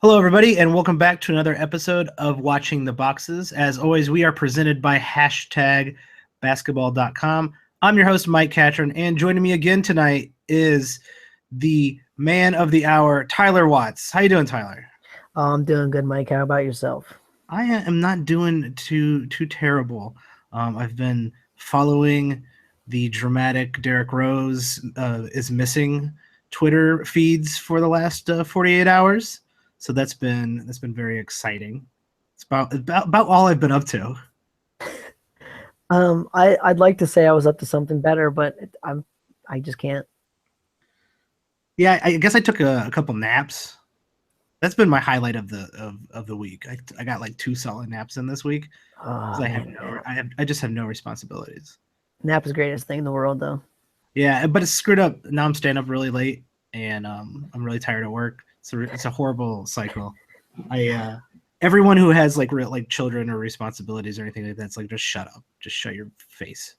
Hello, everybody, and welcome back to another episode of Watching the Boxes. As always, we are presented by hashtag basketball.com. I'm your host, Mike Catron, and joining me again tonight is the man of the hour, Tyler Watts. How you doing, Tyler? I'm doing good, Mike. How about yourself? I am not doing too terrible. I've been following the dramatic Derrick Rose is missing Twitter feeds for the last 48 hours. So that's been very exciting. It's about all I've been up to. I'd like to say I was up to something better, but I just can't. Yeah, I guess I took a couple naps. That's been my highlight of the week. I got like 2 solid naps in this week because Oh, man. I just have no responsibilities. Nap is the greatest thing in the world, though. Yeah, but it's screwed up. Now I'm staying up really late, and I'm really tired at work. So it's a horrible cycle. Everyone who has like children or responsibilities or anything like that, it's like just shut up, just shut your face.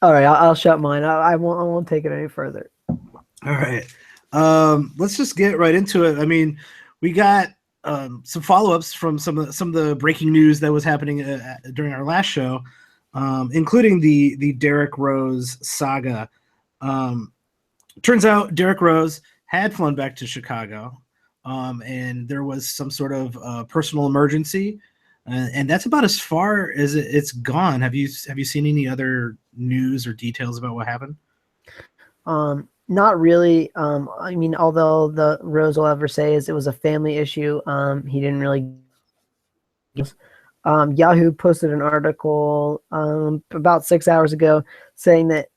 All right, I'll shut mine. I won't take it any further. All right, let's just get right into it. I mean, we got some follow-ups from some of the breaking news that was happening during our last show, including the Derrick Rose saga. Turns out Derrick Rose had flown back to Chicago, and there was some sort of personal emergency, and that's about as far as it's gone. Have you seen any other news or details about what happened? Not really. I mean, although the Rose will ever say is it was a family issue. He didn't really. Yahoo posted an article about 6 hours ago saying that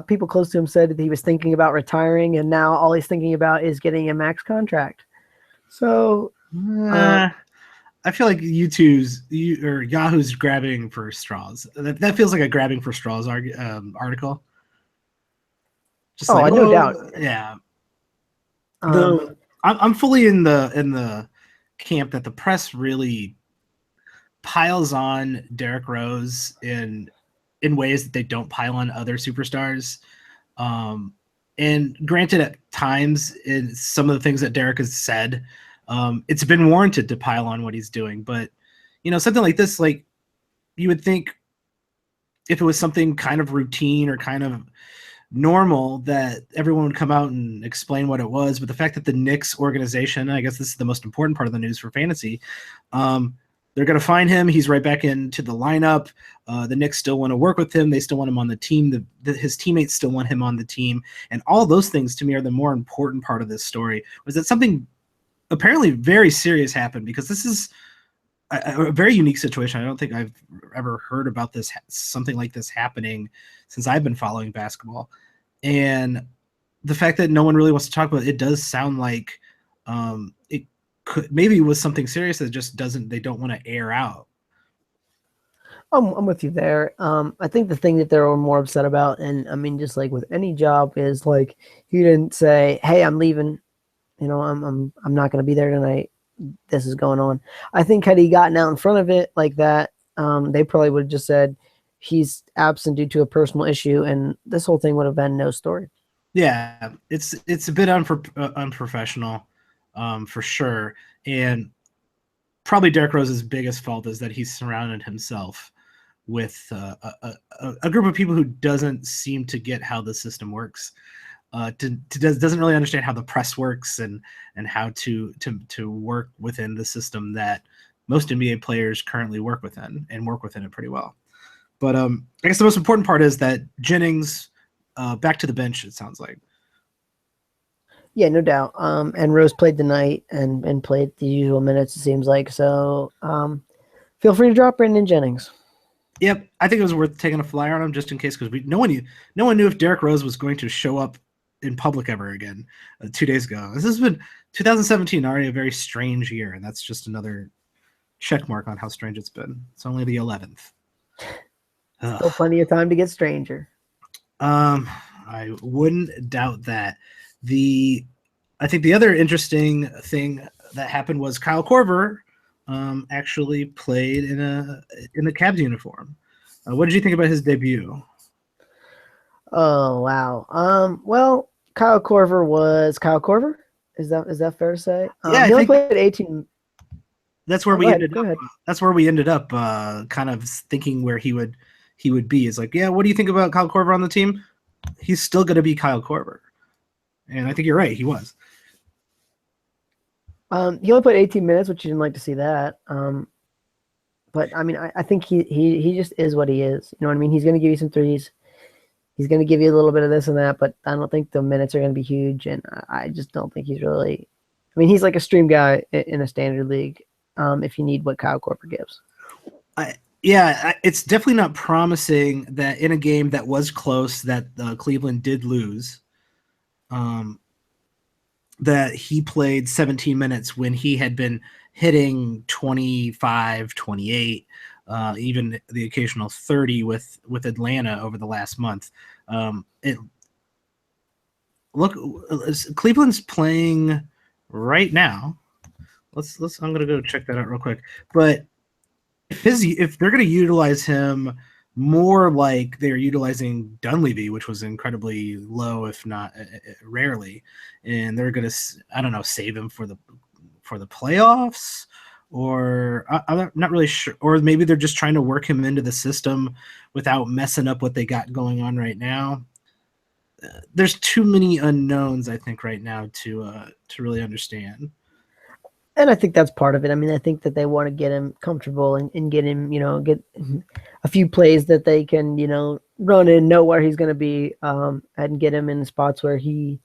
people close to him said that he was thinking about retiring, and now all he's thinking about is getting a max contract. So, I feel like Yahoo's grabbing for straws. That feels like a grabbing for straws article. Just no doubt. Yeah. I'm fully in the camp that the press really piles on Derrick Rose in ways that they don't pile on other superstars. And granted, at times, in some of the things that Derrick has said, it's been warranted to pile on what he's doing. But, something like this, like you would think if it was something kind of routine or kind of normal that everyone would come out and explain what it was. But the fact that the Knicks organization, I guess this is the most important part of the news for fantasy, they're going to find him. He's right back into the lineup. The Knicks still want to work with him. They still want him on the team. His teammates still want him on the team. And all those things, to me, are the more important part of this story, was that something apparently very serious happened, because this is a very unique situation. I don't think I've ever heard about something like this happening since I've been following basketball. And the fact that no one really wants to talk about it does sound like it could maybe was something serious that just they don't want to air out. I'm with you there. I think the thing that they're more upset about, and I mean, just like with any job, is like he didn't say, "Hey, I'm leaving. I'm not going to be there tonight. This is going on." I think had he gotten out in front of it like that, they probably would have just said he's absent due to a personal issue, and this whole thing would have been no story. Yeah, it's a bit unprofessional, for sure. And probably Derrick Rose's biggest fault is that he's surrounded himself with a group of people who doesn't seem to get how the system works. Doesn't really understand how the press works and how to work within the system that most NBA players currently work within, and work within it pretty well. But I guess the most important part is that Jennings back to the bench, it sounds like. Yeah, no doubt. And Rose played tonight and played the usual minutes, it seems like. So feel free to drop Brandon Jennings. Yep, I think it was worth taking a flyer on him just in case, because no one knew if Derrick Rose was going to show up in public ever again 2 days ago. This has been 2017, already a very strange year, and that's just another check mark on how strange it's been. It's only the 11th. Still plenty of time to get stranger. I wouldn't doubt that. I think the other interesting thing that happened was Kyle Korver actually played in the Cavs uniform. What did you think about his debut? Oh, wow. Well, Kyle Korver was Kyle Korver, Is that fair to say? Yeah, I He only think played 18. that's where Oh, go we ahead. ended Go up. ahead. That's where we ended up, kind of thinking where he would be. Is like, yeah, what do you think about Kyle Korver on the team? He's still going to be Kyle Korver, and I think you're right. He was. He only played 18 minutes, which you didn't like to see that. But I mean, I think he just is what he is. You know what I mean? He's going to give you some threes. He's going to give you a little bit of this and that, but I don't think the minutes are going to be huge. And I just don't think he's really. I mean, he's like a stream guy in a standard league. If you need what Kyle Korver gives. It's definitely not promising that in a game that was close that Cleveland did lose, that he played 17 minutes when he had been hitting 25, 28, even the occasional 30 with Atlanta over the last month. Cleveland's playing right now. I'm gonna go check that out real quick. But if they're gonna utilize him more like they're utilizing Dunleavy, which was incredibly low, if not rarely, and they're gonna, I don't know, save him for the playoffs, or I'm not really sure, or maybe they're just trying to work him into the system without messing up what they got going on right now. There's too many unknowns, I think, right now to really understand. And I think that's part of it. I mean, I think that they want to get him comfortable and get him, get a few plays that they can, run and know where he's going to be, and get him in the spots where he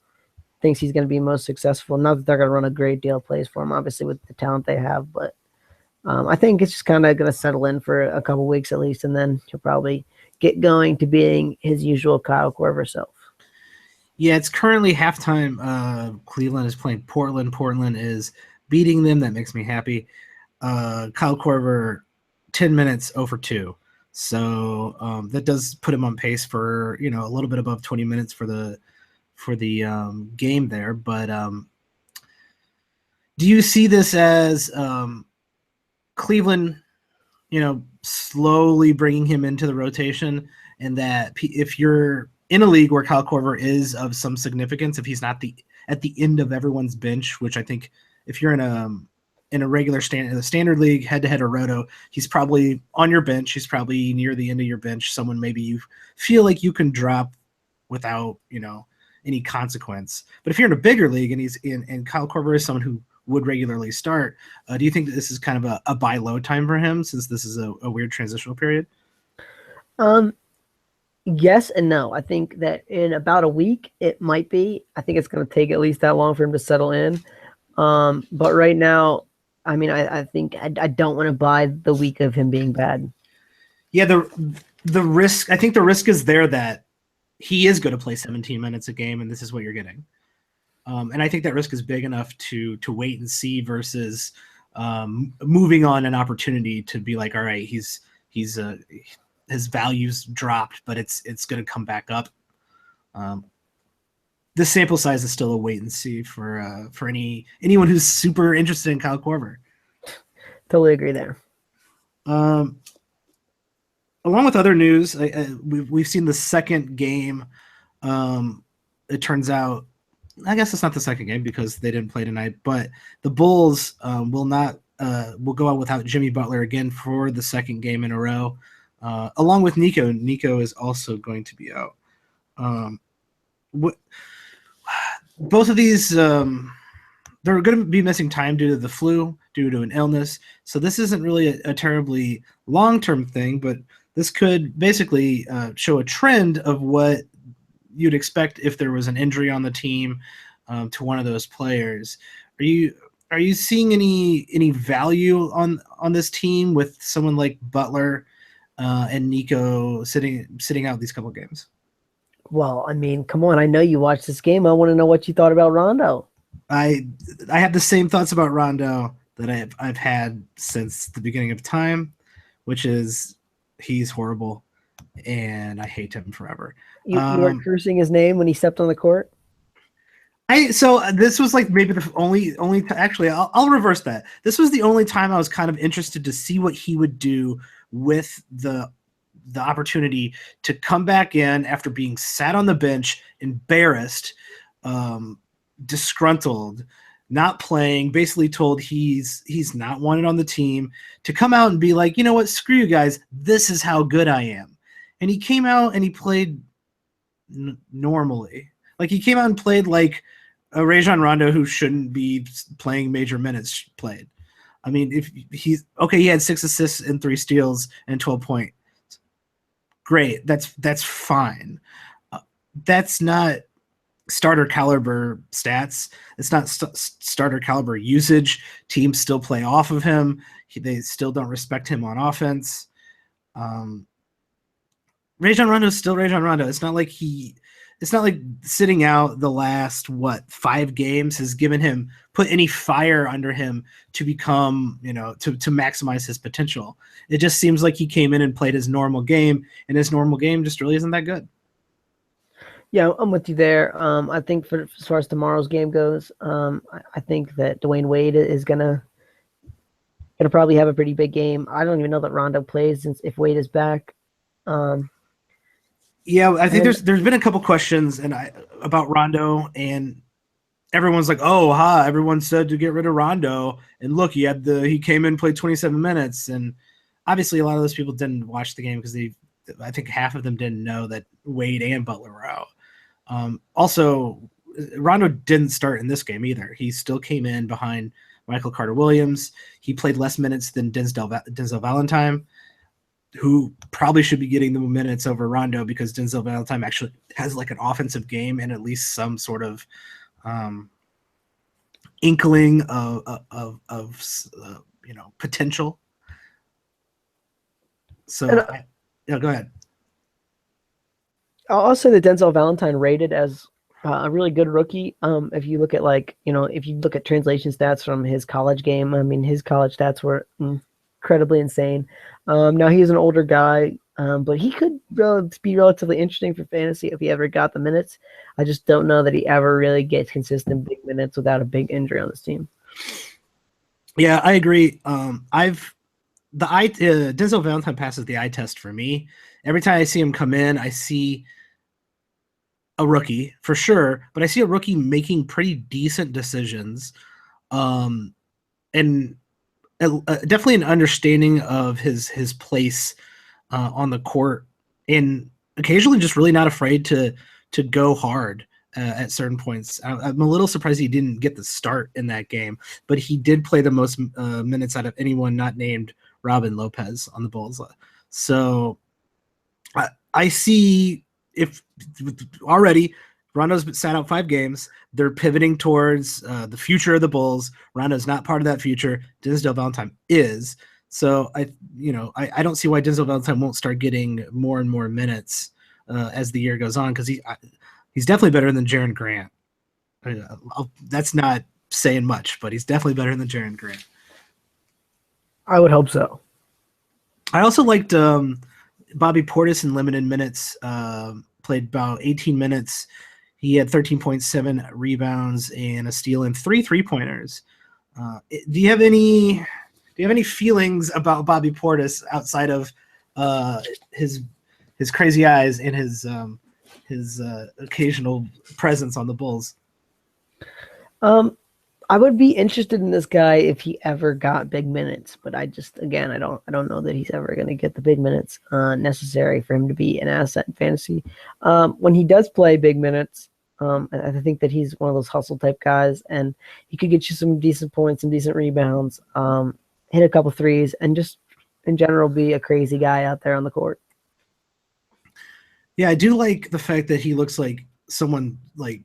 thinks he's going to be most successful. Not that they're going to run a great deal of plays for him, obviously, with the talent they have, but I think it's just kind of going to settle in for a couple weeks at least, and then he'll probably get going to being his usual Kyle Korver self. Yeah, it's currently halftime. Cleveland is playing Portland. Portland is beating them. That makes me happy. Kyle Korver, 10 minutes over 2. So that does put him on pace for, a little bit above 20 minutes for the game there. But do you see this as Cleveland, slowly bringing him into the rotation, and that if you're in a league where Kyle Korver is of some significance, if he's not at the end of everyone's bench, which I think if you're in a regular standard league head-to-head or roto, he's probably on your bench. He's probably near the end of your bench. Someone maybe you feel like you can drop without, any consequence. But if you're in a bigger league and Kyle Korver is someone who would regularly start, do you think that this is kind of a buy low time for him, since this is a weird transitional period? Yes and no. I think that in about a week it might be. I think it's going to take at least that long for him to settle in. But right now, I mean, I think I don't want to buy the week of him being bad. Yeah, the risk. I think the risk is there that he is going to play 17 minutes a game, and this is what you're getting. And I think that risk is big enough to wait and see versus moving on an opportunity to be like, all right, he's his value's dropped, but it's going to come back up. This sample size is still a wait and see for anyone who's super interested in Kyle Korver. Totally agree there. Along with other news, we've seen the second game. It turns out, I guess it's not the second game because they didn't play tonight, but the Bulls will go out without Jimmy Butler again for the second game in a row, along with Nico. Nico is also going to be out. Both of these, they're going to be missing time due to the flu, due to an illness. So this isn't really a terribly long-term thing, but this could basically show a trend of what you'd expect if there was an injury on the team to one of those players. Are you seeing any value on this team with someone like Butler and Nico sitting out these couple of games? Well, I mean, come on. I know you watched this game. I want to know what you thought about Rondo. I have the same thoughts about Rondo that I've had since the beginning of time, which is he's horrible and I hate him forever. You were cursing his name when he stepped on the court? So this was like maybe the only actually I'll reverse that. This was the only time I was kind of interested to see what he would do with the opportunity to come back in after being sat on the bench, embarrassed, disgruntled, not playing, basically told he's not wanted on the team, to come out and be like, you know what, screw you guys, this is how good I am. And he came out and he played normally. Like he came out and played like a Rajon Rondo who shouldn't be playing major minutes played. I mean, if he's okay, he had 6 assists and 3 steals and 12 points. Great, that's fine. That's not starter caliber stats. It's not starter caliber usage. Teams still play off of him. They still don't respect him on offense. Rajon Rondo is still Rajon Rondo. It's not like sitting out the last 5 games has put any fire under him to become, to maximize his potential. It just seems like he came in and played his normal game, and his normal game just really isn't that good. Yeah, I'm with you there. I think as far as tomorrow's game goes, I think that Dwayne Wade is gonna probably have a pretty big game. I don't even know that Rondo plays if Wade is back. Yeah, I think there's been a couple questions about Rondo, and everyone's like, "Oh, everyone said to get rid of Rondo, and look, he came in, played 27 minutes." And obviously a lot of those people didn't watch the game because I think half of them didn't know that Wade and Butler were out. Also, Rondo didn't start in this game either. He still came in behind Michael Carter-Williams. He played less minutes than Denzel Valentine, who probably should be getting the minutes over Rondo because Denzel Valentine actually has like an offensive game and at least some sort of inkling of potential. So, go ahead. I'll say that Denzel Valentine rated as a really good rookie. If you look at if you look at translation stats from his college game, I mean, his college stats were incredibly insane. Now he's an older guy, but he could be relatively interesting for fantasy if he ever got the minutes. I just don't know that he ever really gets consistent big minutes without a big injury on this team. Yeah, I agree. Denzel Valentine passes the eye test for me. Every time I see him come in, I see a rookie for sure, but I see a rookie making pretty decent decisions, and definitely an understanding of his place on the court, and occasionally just really not afraid to go hard at certain points. I'm a little surprised he didn't get the start in that game, but he did play the most minutes out of anyone not named Robin Lopez on the Bulls. So I see if already Rondo's sat out 5 games. They're pivoting towards the future of the Bulls. Rondo's not part of that future. Denzel Valentine is. So I don't see why Denzel Valentine won't start getting more and more minutes as the year goes on, because he's definitely better than Jaren Grant. That's not saying much, but he's definitely better than Jaren Grant. I would hope so. I also liked Bobby Portis in limited minutes. Played about 18 minutes. He had 13.7 rebounds and a steal and 3 3-pointers. Do you have any feelings about Bobby Portis outside of his crazy eyes and his occasional presence on the Bulls? I would be interested in this guy if he ever got big minutes, but I don't know that he's ever going to get the big minutes necessary for him to be an asset in fantasy. When he does play big minutes, I think that he's one of those hustle type guys, and he could get you some decent points, some decent rebounds, hit a couple threes, and just in general be a crazy guy out there on the court. Yeah, I do like the fact that he looks like someone like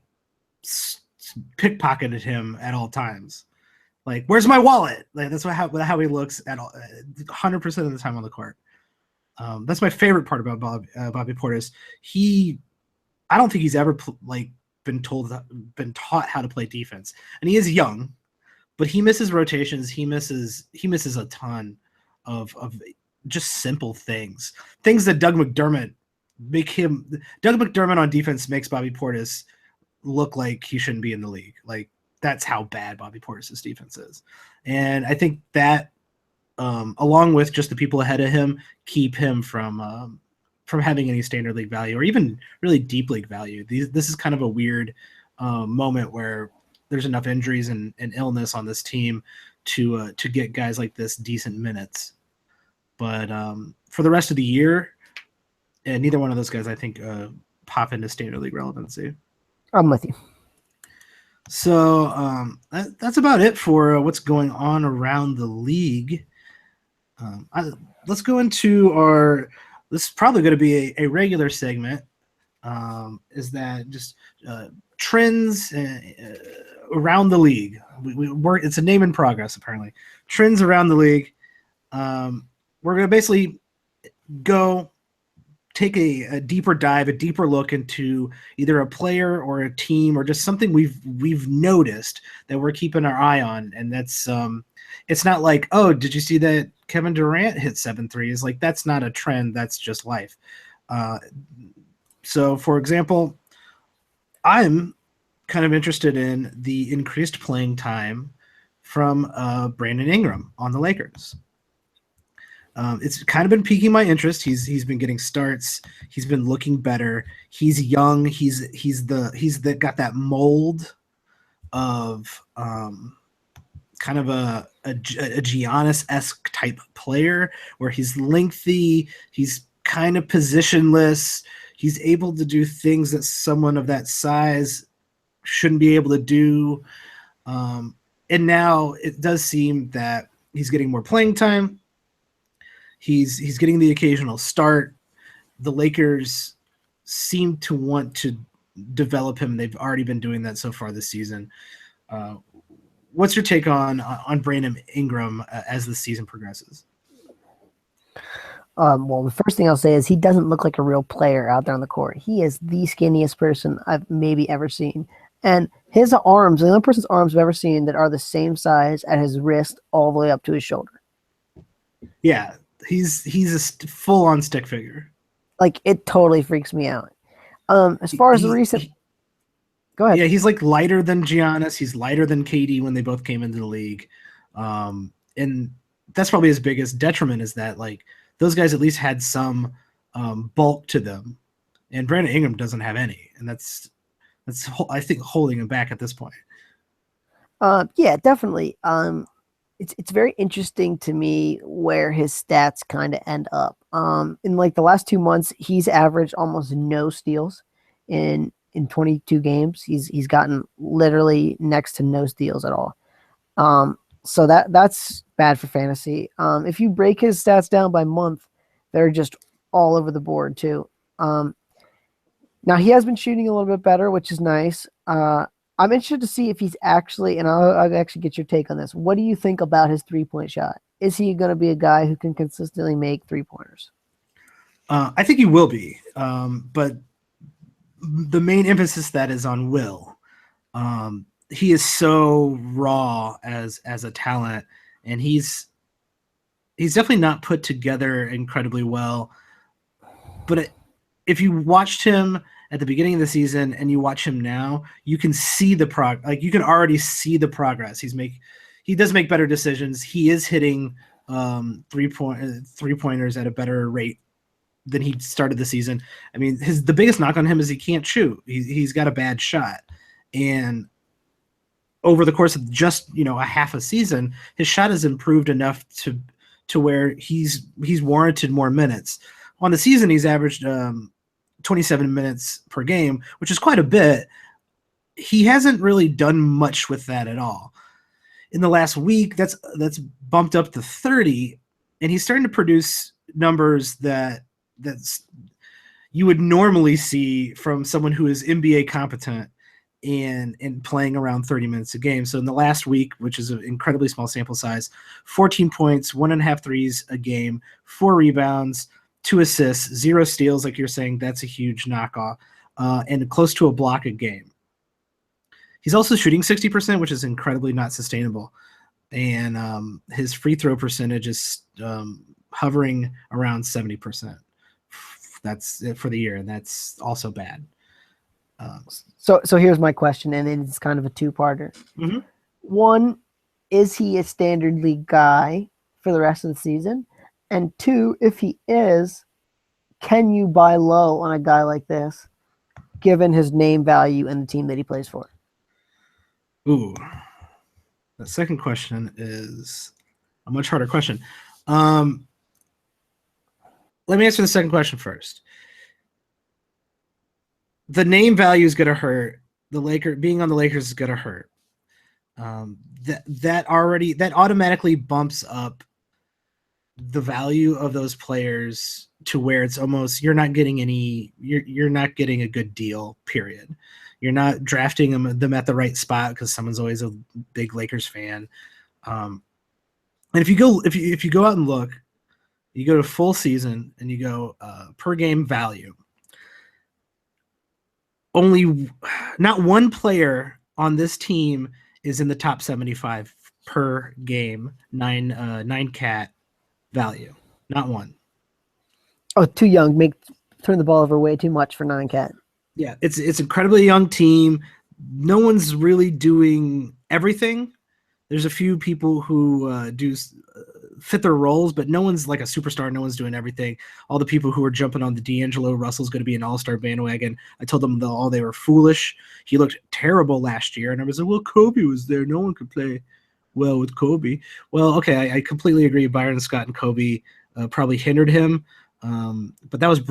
pickpocketed him at all times. Like, where's my wallet? Like, that's how he looks at all 100% of the time on the court. That's my favorite part about Bobby Portis. I don't think he's ever been taught how to play defense, and he is young, but he misses rotations. He misses a ton of just simple things that Doug McDermott on defense makes Bobby Portis look like he shouldn't be in the league. Like, that's how bad Bobby Portis' defense is. And I think that along with just the people ahead of him, keep him from having any standard league value or even really deep league value. This is kind of a weird moment where there's enough injuries and illness on this team to get guys like this decent minutes. But for the rest of the year, and neither one of those guys, I think, pop into standard league relevancy. I'm with you. So that's about it for what's going on around the league. Let's go into our. This is probably going to be a regular segment. Is that just trends around the league? It's a name in progress, apparently. Trends around the league. We're going to basically go take a deeper dive, a deeper look into either a player or a team or just something we've noticed that we're keeping our eye on. And that's it's not like, oh, did you see that Kevin Durant hit 7 threes? Like, that's not a trend. That's just life. So, for example, I'm kind of interested in the increased playing time from Brandon Ingram on the Lakers. It's kind of been piquing my interest. He's been getting starts. He's been looking better. He's young. He's got that mold of kind of a Giannis-esque type player where he's lengthy. He's kind of positionless. He's able to do things that someone of that size shouldn't be able to do. And now it does seem that he's getting more playing time. He's getting the occasional start. The Lakers seem to want to develop him. They've already been doing that so far this season. What's your take on Brandon Ingram as the season progresses? Well, the first thing I'll say is he doesn't look like a real player out there on the court. He is the skinniest person I've maybe ever seen. And his arms, the only person's arms I've ever seen that are the same size at his wrist all the way up to his shoulder. Yeah, he's a full-on stick figure. Like, it totally freaks me out. As far as the recent... Go ahead. Yeah, he's like lighter than Giannis. He's lighter than KD when they both came into the league. And that's probably his biggest detriment is that, like, those guys at least had some bulk to them. And Brandon Ingram doesn't have any. And that's I think, holding him back at this point. Yeah, definitely. It's very interesting to me where his stats kind of end up. In like the last 2 months, he's averaged almost no steals in 22 games. He's gotten literally next to no steals at all. So that's bad for fantasy. If you break his stats down by month, they're just all over the board too. Now he has been shooting a little bit better, which is nice. I'm interested to see if he's actually, and I'll actually get your take on this. What do you think about his 3-point shot? Is he going to be a guy who can consistently make 3-pointers? I think he will be, but the main emphasis that is on Will. He is so raw as a talent, and he's definitely not put together incredibly well. But if you watched him at the beginning of the season and you watch him now, you can see you can already see the progress. He does make better decisions. He is hitting 3-pointers at a better rate than he started the season. I mean, the biggest knock on him is he can't shoot. He's got a bad shot. And over the course of just, a half a season, his shot has improved enough to where he's warranted more minutes. On the season, he's averaged 27 minutes per game, which is quite a bit. He hasn't really done much with that at all. In the last week, that's bumped up to 30, and he's starting to produce numbers that's you would normally see from someone who is NBA competent and playing around 30 minutes a game. So in the last week, which is an incredibly small sample size, 14 points, 1.5 threes a game, 4 rebounds, 2 assists, 0 steals, like you're saying. That's a huge knockoff, and close to a block a game. He's also shooting 60%, which is incredibly not sustainable. And his free throw percentage is hovering around 70%. That's it for the year, and that's also bad. So here's my question, and it's kind of a two-parter. Mm-hmm. One, is he a standard league guy for the rest of the season? And 2, if he is, can you buy low on a guy like this, given his name value and the team that he plays for? Ooh, the second question is a much harder question. Um, Let me answer the second question first. The name value is going to hurt. Being on the Lakers is going to hurt. That automatically bumps up the value of those players to where it's almost you're not getting a good deal. Period. You're not drafting them at the right spot because someone's always a big Lakers fan. And if you go out and look, you go to full season and you go per game value. Only not one player on this team is in the top 75 per game, nine cat value. Not one. Oh, too young. Turn the ball over way too much for 9-cat. Yeah, it's incredibly young team. No one's really doing everything. There's a few people who do fit their roles, but no one's like a superstar. No one's doing everything. All the people who are jumping on the D'Angelo Russell's going to be an all-star bandwagon. I told them they were foolish. He looked terrible last year, and I was like, well, Kobe was there. No one could play well with Kobe. Well, okay, I completely agree. Byron Scott and Kobe probably hindered him, but that was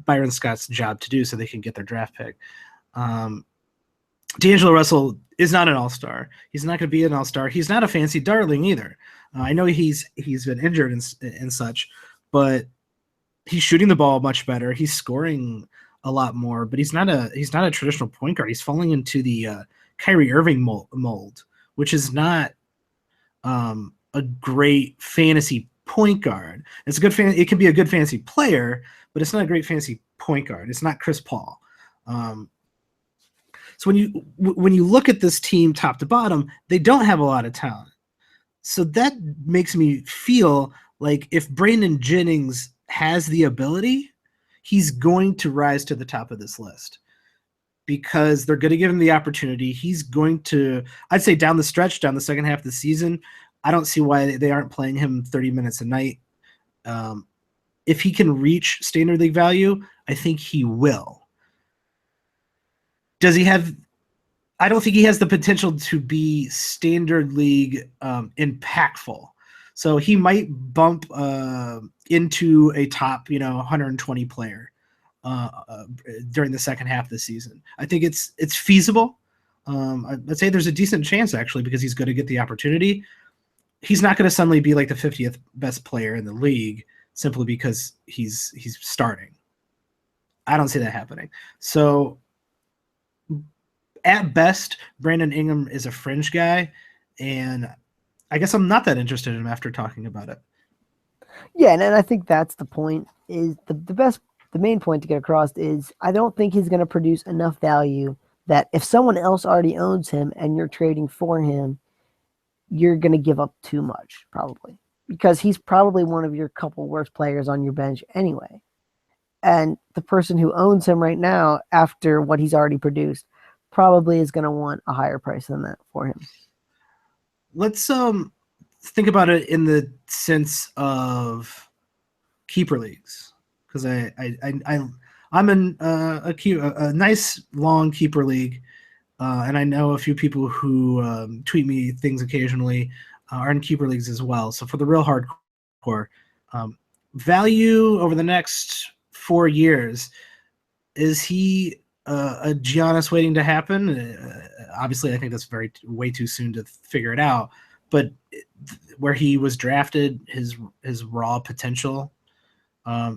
Byron Scott's job to do so they can get their draft pick. D'Angelo Russell is not an all-star. He's not going to be an all-star. He's not a fancy darling either. I know he's been injured and such, but he's shooting the ball much better. He's scoring a lot more, but he's not a traditional point guard. He's falling into the Kyrie Irving mold, which is not a great fantasy point guard. It's a good fan. It can be a good fantasy player, but it's not a great fantasy point guard. It's not Chris Paul. So when you look at this team top to bottom, they don't have a lot of talent. So that makes me feel like if Brandon Jennings has the ability, he's going to rise to the top of this list because they're going to give him the opportunity. He's going to, I'd say down the stretch, down the second half of the season, I don't see why they aren't playing him 30 minutes a night. If he can reach standard league value, I think he will. Does he have? I don't think he has the potential to be standard league impactful. So he might bump into a top, 120 player during the second half of the season. I think it's feasible. I'd say there's a decent chance actually because he's going to get the opportunity. He's not going to suddenly be like the 50th best player in the league simply because he's starting. I don't see that happening. So at best, Brandon Ingram is a fringe guy, and I guess I'm not that interested in him after talking about it. Yeah, and I think that's the point. Is the main point to get across is I don't think he's going to produce enough value that if someone else already owns him and you're trading for him, you're going to give up too much probably because he's probably one of your couple worst players on your bench anyway. And the person who owns him right now, after what he's already produced, probably is going to want a higher price than that for him. Let's think about it in the sense of keeper leagues, because I'm in a nice long keeper league, and I know a few people who tweet me things occasionally are in keeper leagues as well. So for the real hardcore, value over the next 4 years, is he a Giannis waiting to happen? Obviously, I think that's way too soon to figure it out. But where he was drafted, his raw potential,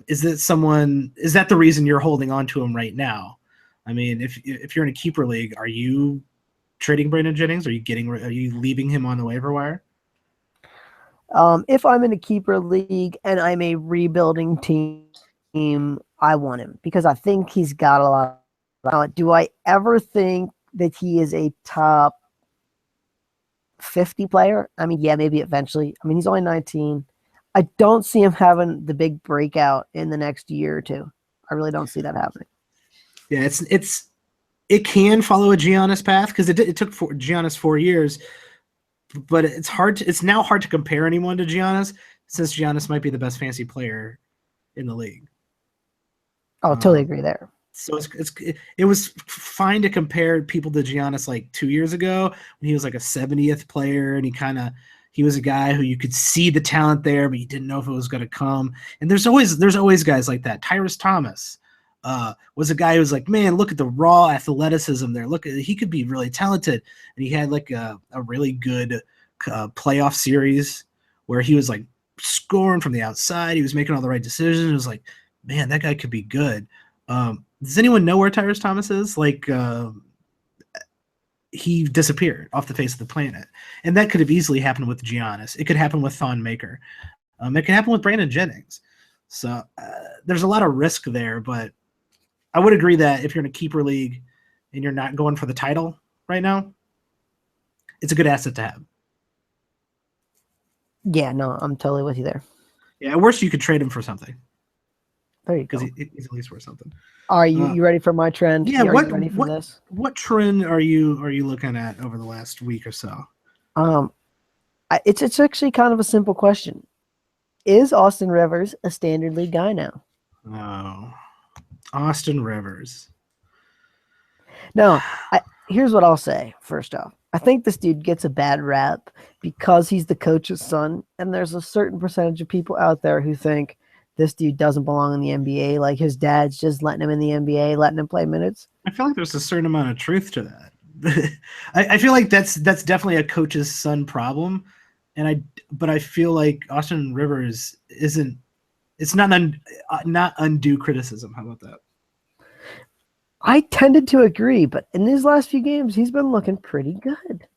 is that the reason you're holding on to him right now? I mean, if you're in a keeper league, are you trading Brandon Jennings? Are you leaving him on the waiver wire? If I'm in a keeper league and I'm a rebuilding team, I want him because I think he's got a lot. Do I ever think that he is a top 50 player? I mean, yeah, maybe eventually. I mean, he's only 19. I don't see him having the big breakout in the next year or two. I really don't see that happening. Yeah, it can follow a Giannis path because it took Giannis 4 years, but it's now hard to compare anyone to Giannis since Giannis might be the best fantasy player in the league. Oh, totally agree there. So it was fine to compare people to Giannis like 2 years ago when he was like a 70th player, and he was a guy who you could see the talent there, but you didn't know if it was going to come. And there's always guys like that. Tyrus Thomas was a guy who was like, man, look at the raw athleticism there. He could be really talented, and he had like a really good playoff series where he was like scoring from the outside. He was making all the right decisions. It was like, man, that guy could be good. Does anyone know where Tyrus Thomas is? Like, he disappeared off the face of the planet, and that could have easily happened with Giannis. It could happen with Thon Maker. It could happen with Brandon Jennings. So there's a lot of risk there, but I would agree that if you're in a keeper league and you're not going for the title right now, it's a good asset to have. Yeah, no, I'm totally with you there. Yeah, at worst you could trade him for something. There you go. Because he's at least worth something. Are you ready for my trend? Yeah, Are you ready for this? What trend are you looking at over the last week or so? It's actually kind of a simple question. Is Austin Rivers a standard league guy now? Oh, Austin Rivers. No, here's what I'll say. First off, I think this dude gets a bad rap because he's the coach's son, and there's a certain percentage of people out there who think this dude doesn't belong in the NBA. Like his dad's just letting him in the NBA, letting him play minutes. I feel like there's a certain amount of truth to that. I feel like that's definitely a coach's son problem, but I feel like Austin Rivers isn't. It's not undue criticism. How about that? I tended to agree, but in these last few games, he's been looking pretty good.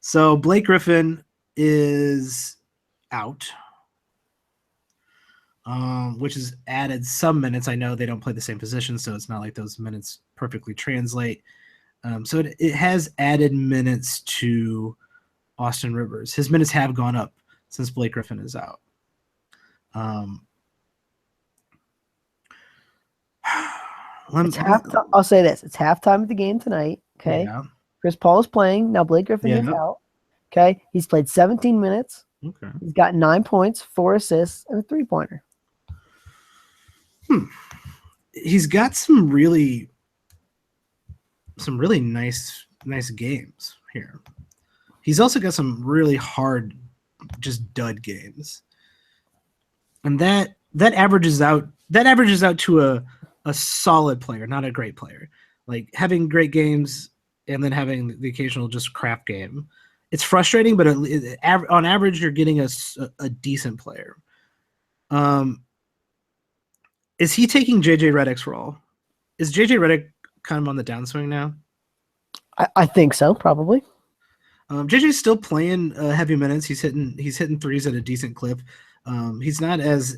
So Blake Griffin is out. Which has added some minutes. I know they don't play the same position, so it's not like those minutes perfectly translate. So it has added minutes to Austin Rivers. His minutes have gone up since Blake Griffin is out. I'll say this. It's halftime of the game tonight, okay? Yeah. Chris Paul is playing. Now Blake Griffin is out, okay? He's played 17 minutes. Okay. He's got 9 points, 4 assists, and a three-pointer. He's got some really nice games here. He's also got some really hard, just dud games, and that averages out to a solid player, not a great player. Like having great games and then having the occasional just crap game. It's frustrating, but on average, you're getting a decent player. Is he taking JJ Redick's role? Is JJ Redick kind of on the downswing now? I think so, probably. JJ's still playing heavy minutes. He's hitting threes at a decent clip. He's not as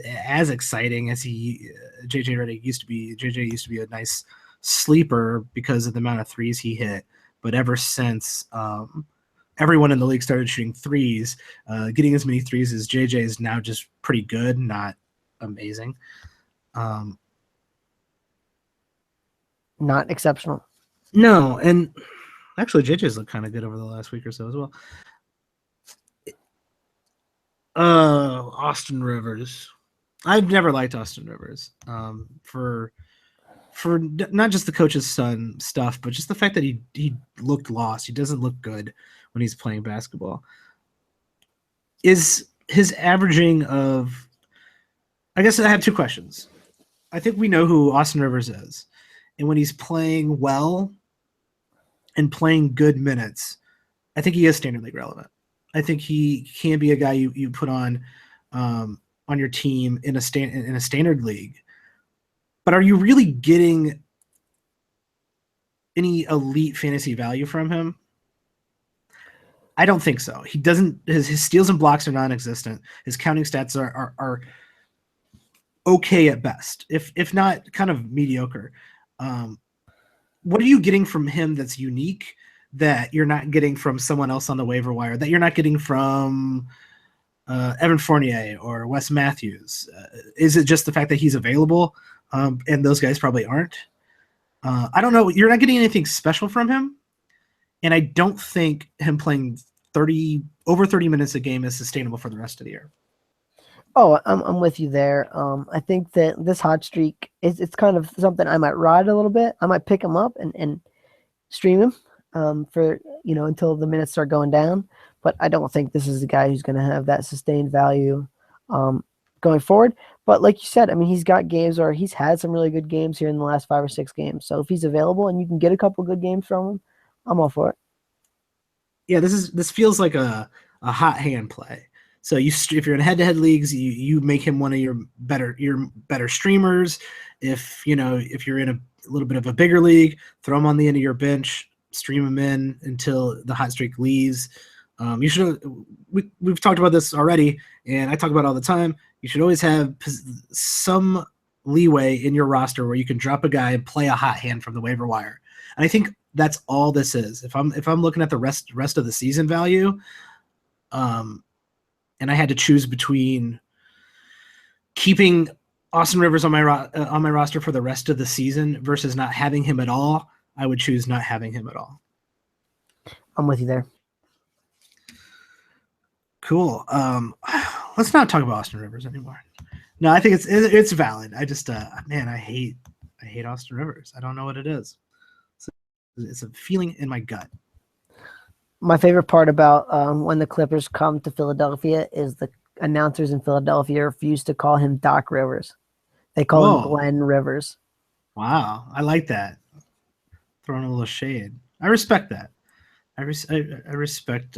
exciting as JJ Redick used to be. JJ used to be a nice sleeper because of the amount of threes he hit. But ever since everyone in the league started shooting threes, getting as many threes as JJ is now just pretty good, not amazing. Not exceptional. No, and actually JJ's looked kind of good over the last week or so as well. Austin Rivers. I've never liked Austin Rivers. For not just the coach's son stuff, but just the fact that he looked lost. He doesn't look good when he's playing basketball. Is his averaging of... I guess I have two questions. I think we know who Austin Rivers is. And when he's playing well and playing good minutes, I think he is standard league relevant. I think he can be a guy you put on your team in a standard league. But are you really getting any elite fantasy value from him? I don't think so. He doesn't. His steals and blocks are non-existent. His counting stats are okay at best, if not kind of mediocre. What are you getting from him that's unique that you're not getting from someone else on the waiver wire, that you're not getting from Evan Fournier or Wes Matthews? Is it just the fact that he's available and those guys probably aren't? I don't know. You're not getting anything special from him. And I don't think him playing over 30 minutes a game is sustainable for the rest of the year. Oh, I'm with you there. I think that this hot streak is it's kind of something I might ride a little bit. I might pick him up and stream him for until the minutes start going down. But I don't think this is the guy who's going to have that sustained value um, going forward. But like you said, I mean, he's got games or he's had some really good games here in the last 5 or 6 games. So if he's available and you can get a couple good games from him, I'm all for it. Yeah, this feels like a hot hand play. So if you're in head-to-head leagues, you make him one of your better streamers. If you're in a little bit of a bigger league, throw him on the end of your bench, stream him in until the hot streak leaves. You should. We've talked about this already, and I talk about it all the time. You should always have some leeway in your roster where you can drop a guy and play a hot hand from the waiver wire. And I think that's all this is. If I'm looking at the rest of the season value, and I had to choose between keeping Austin Rivers on my roster for the rest of the season versus not having him at all, I would choose not having him at all. I'm with you there. Cool. Let's not talk about Austin Rivers anymore. No, I think it's valid. I just man, I hate Austin Rivers. I don't know what it is. It's a feeling in my gut. My favorite part about when the Clippers come to Philadelphia is the announcers in Philadelphia refuse to call him Doc Rivers. They call him Glenn Rivers. Wow, I like that. Throwing a little shade. I respect that. I respect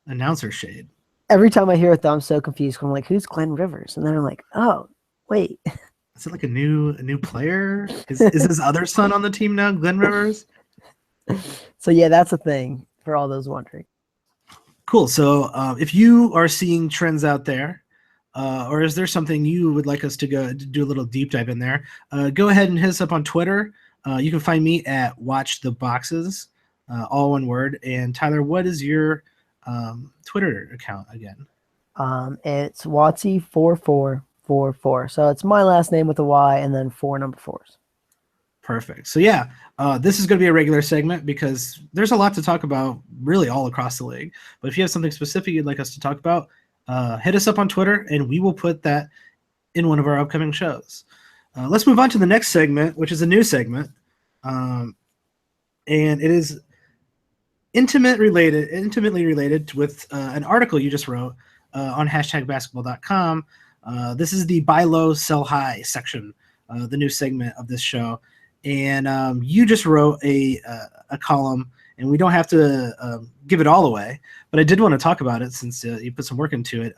announcer shade. Every time I hear it, though, I'm so confused. I'm like, who's Glenn Rivers? And then I'm like, oh, wait. Is it like a new player? Is his other son on the team now, Glenn Rivers? So, yeah, that's a thing for all those wondering. Cool. So if you are seeing trends out there, or is there something you would like us to go do a little deep dive in there, go ahead and hit us up on Twitter. You can find me at Watch the Boxes, all one word. And Tyler, what is your Twitter account again? It's Watsy4444. So it's my last name with a Y and then 4 number 4s. Perfect. So yeah, this is going to be a regular segment because there's a lot to talk about really all across the league. But if you have something specific you'd like us to talk about, hit us up on Twitter and we will put that in one of our upcoming shows. Let's move on to the next segment, which is a new segment. And it is intimately related with an article you just wrote on #basketball.com. This is the buy low, sell high section, the new segment of this show. And you just wrote a column, and we don't have to give it all away, but I did want to talk about it since you put some work into it.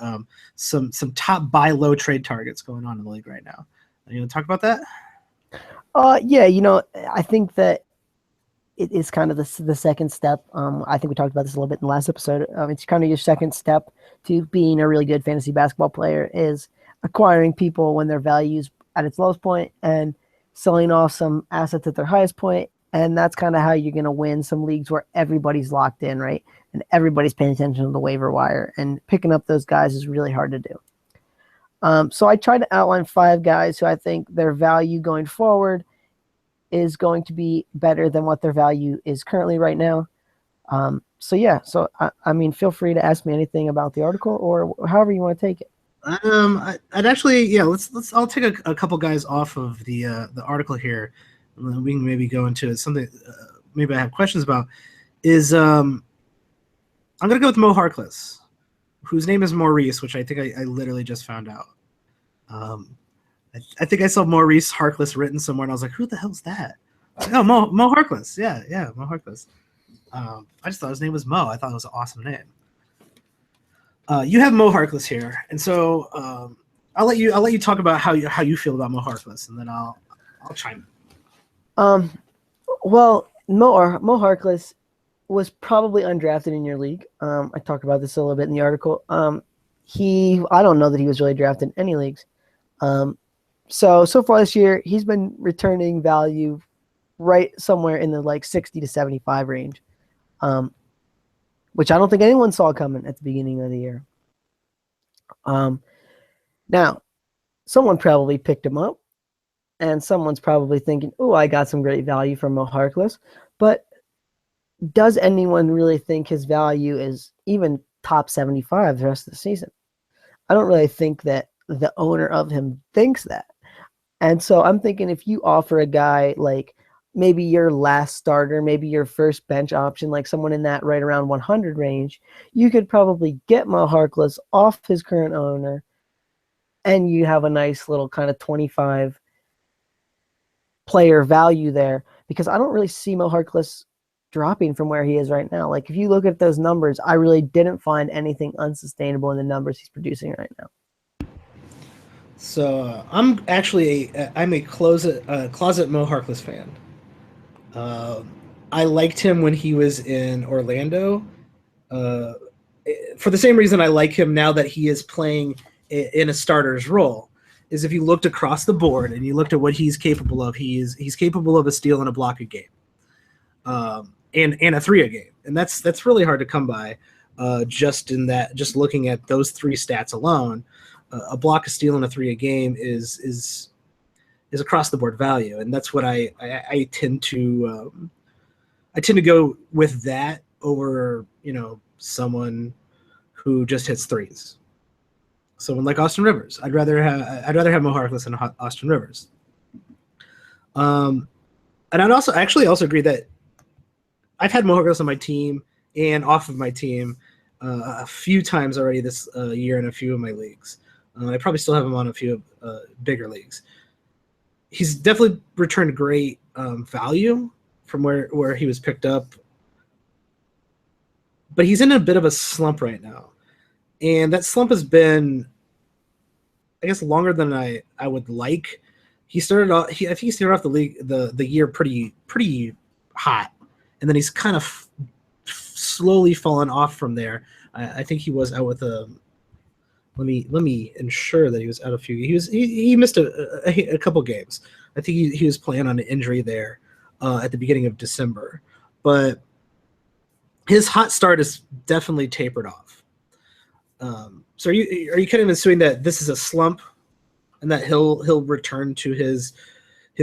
Some top buy low trade targets going on in the league right now. You want to talk about that? Yeah, I think that it is kind of the second step. I think we talked about this a little bit in the last episode. It's kind of your second step to being a really good fantasy basketball player is acquiring people when their value's at its lowest point and selling off some assets at their highest point. And that's kind of how you're going to win some leagues where everybody's locked in, right? And everybody's paying attention to the waiver wire. And picking up those guys is really hard to do. So I tried to outline 5 guys who I think their value going forward is going to be better than what their value is currently right now. So I mean, feel free to ask me anything about the article or however you want to take it. I'd actually, yeah, I'll take a couple guys off of the article here. We can maybe go into something maybe I have questions about. Is I'm gonna go with Mo Harkless, whose name is Maurice, which I think I literally just found out. I think I saw Maurice Harkless written somewhere, and I was like, who the hell's that? Oh, Mo Harkless. Yeah, Mo Harkless. I just thought his name was Mo. I thought it was an awesome name. You have Mo Harkless here, and so I'll let you talk about how you feel about Mo Harkless, and then I'll chime in. Well, Mo Harkless was probably undrafted in your league. I talked about this a little bit in the article. I don't know that he was really drafted in any leagues. So far this year, he's been returning value right somewhere in the like 60 to 75 range, which I don't think anyone saw coming at the beginning of the year. Now, someone probably picked him up, and someone's probably thinking, oh, I got some great value from Mo Harkless, but does anyone really think his value is even top 75 the rest of the season? I don't really think that the owner of him thinks that. And so I'm thinking if you offer a guy like maybe your last starter, maybe your first bench option, like someone in that right around 100 range, you could probably get Mo Harkless off his current owner, and you have a nice little kind of 25 player value there, because I don't really see Mo Harkless dropping from where he is right now. Like if you look at those numbers, I really didn't find anything unsustainable in the numbers he's producing right now. So I'm actually I'm a closet Mo Harkless fan. Uh, I liked him when he was in Orlando. Uh, for the same reason I like him now that he is playing in a starter's role. Is if you looked across the board and you looked at what he's capable of, he's capable of a steal and a block a game, and a three a game, and that's really hard to come by. Just looking at those three stats alone, a block, a steal, and a three a game is across the board value, and that's what I tend to go with that over someone who just hits threes. Someone like Austin Rivers. I'd rather have Mo Harkless than Austin Rivers. And I'd also agree that I've had Mo Harkless on my team and off of my team a few times already this year in a few of my leagues. I probably still have him on a few bigger leagues. He's definitely returned great value from where he was picked up, but he's in a bit of a slump right now, and that slump has been, I guess, longer than I would like. He started off. I think he started off the year pretty hot, and then he's kind of slowly fallen off from there. I think he was out with a. Let me ensure that he was out a few. He missed a couple games. I think he was playing on an injury there at the beginning of December, but his hot start is definitely tapered off. So are you kind of assuming that this is a slump, and that he'll return to his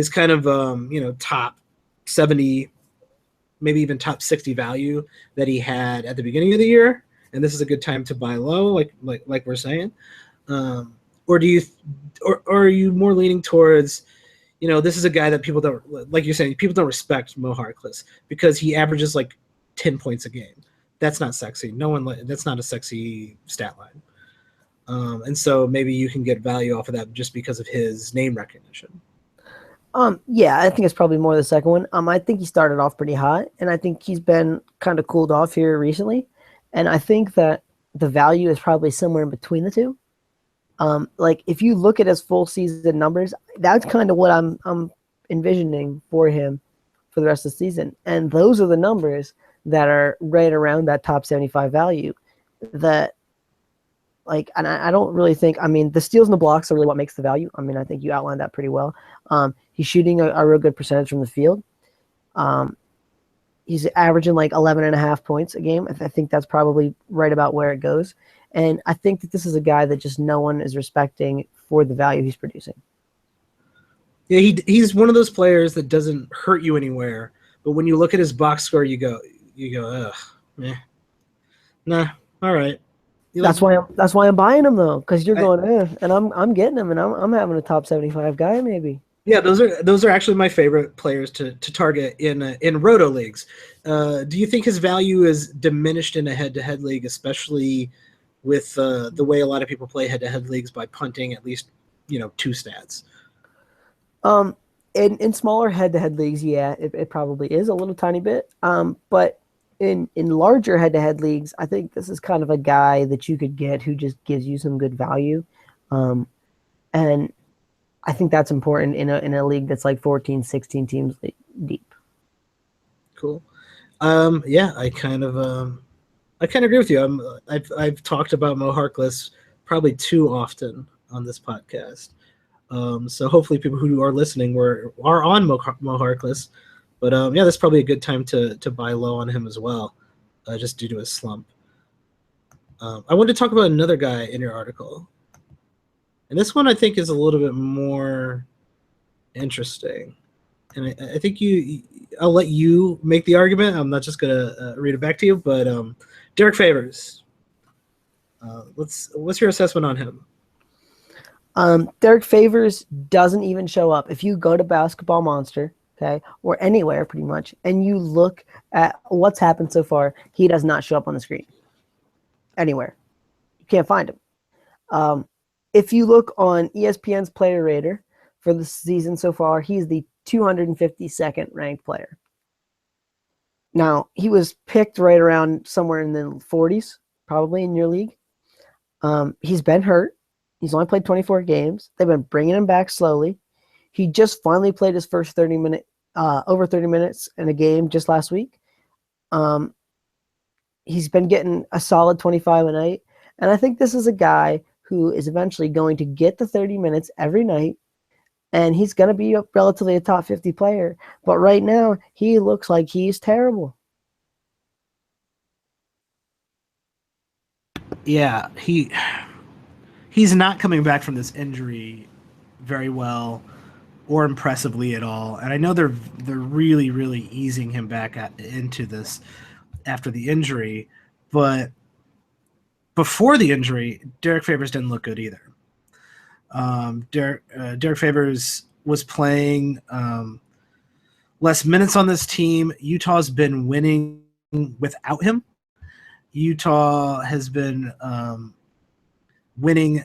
kind of top 70, maybe even top 60 value that he had at the beginning of the year, and this is a good time to buy low, like we're saying, or are you more leaning towards, this is a guy that people don't, like you're saying, people don't respect Mo Harkless because he averages like 10 points a game. That's not sexy. That's not a sexy stat line. And so maybe you can get value off of that just because of his name recognition. Yeah, I think it's probably more the second one. I think he started off pretty hot, and I think he's been kind of cooled off here recently. And I think that the value is probably somewhere in between the two. Like if you look at his full season numbers, that's kind of what I'm envisioning for him for the rest of the season. And those are the numbers that are right around that top 75 value. That and I don't really think, the steals and the blocks are really what makes the value. I think you outlined that pretty well. He's shooting a real good percentage from the field. He's averaging like 11.5 points a game. I think that's probably right about where it goes. And I think that this is a guy that just no one is respecting for the value he's producing. Yeah, he's one of those players that doesn't hurt you anywhere, but when you look at his box score, you go, ugh, meh, nah, all right. That's why I'm buying him though, because you're going, and I'm getting him, and I'm having a top 75 guy maybe. Yeah, those are actually my favorite players to target in roto leagues. Do you think his value is diminished in a head-to-head league, especially with the way a lot of people play head-to-head leagues by punting at least two stats? In smaller head-to-head leagues, yeah, it probably is a little tiny bit. But in larger head-to-head leagues, I think this is kind of a guy that you could get who just gives you some good value, and I think that's important in a league that's like 14, 16 teams deep. Cool. Yeah, I kind of agree with you. I've talked about Mo Harkless probably too often on this podcast. So hopefully people who are listening are on Mo Harkless. But yeah, that's probably a good time to buy low on him as well, just due to his slump. I wanted to talk about another guy in your article. And this one I think is a little bit more interesting. And I think I'll let you make the argument. I'm not just going to read it back to you. But Derek Favors. What's your assessment on him? Derek Favors doesn't even show up. If you go to Basketball Monster, okay, or anywhere pretty much, and you look at what's happened so far, he does not show up on the screen anywhere. You can't find him. Um, if you look on ESPN's Player Rater for the season so far, he's the 252nd ranked player. Now, he was picked right around somewhere in the 40s, probably in your league. He's been hurt. He's only played 24 games. They've been bringing him back slowly. He just finally played his first over 30 minutes in a game just last week. He's been getting a solid 25 a night. And I think this is a guy who is eventually going to get the 30 minutes every night. And he's going to be relatively a top 50 player. But right now, he looks like he's terrible. Yeah, he's not coming back from this injury very well or impressively at all. And I know they're really easing him back into this after the injury, but before the injury, Derek Favors didn't look good either. Derek Favors was playing less minutes on this team. Utah's been winning without him. Utah has been winning,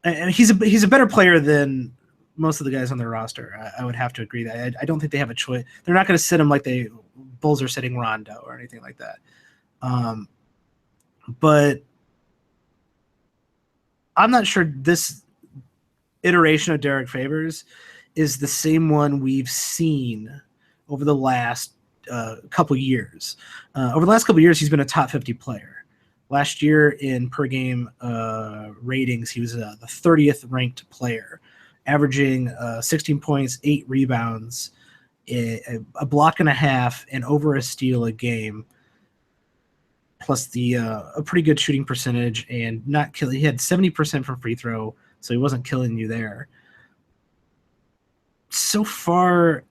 and he's a better player than most of the guys on their roster. I would have to agree that I don't think they have a choice. They're not going to sit him like the Bulls are sitting Rondo or anything like that. But I'm not sure this iteration of Derek Favors is the same one we've seen over the last couple years. Over the last couple years, he's been a top 50 player. Last year in per game ratings, he was the 30th ranked player, averaging 16 points, 8 rebounds, a block and a half, and over a steal a game, plus a pretty good shooting percentage and not killing. He had 70% from free throw, so he wasn't killing you there. So far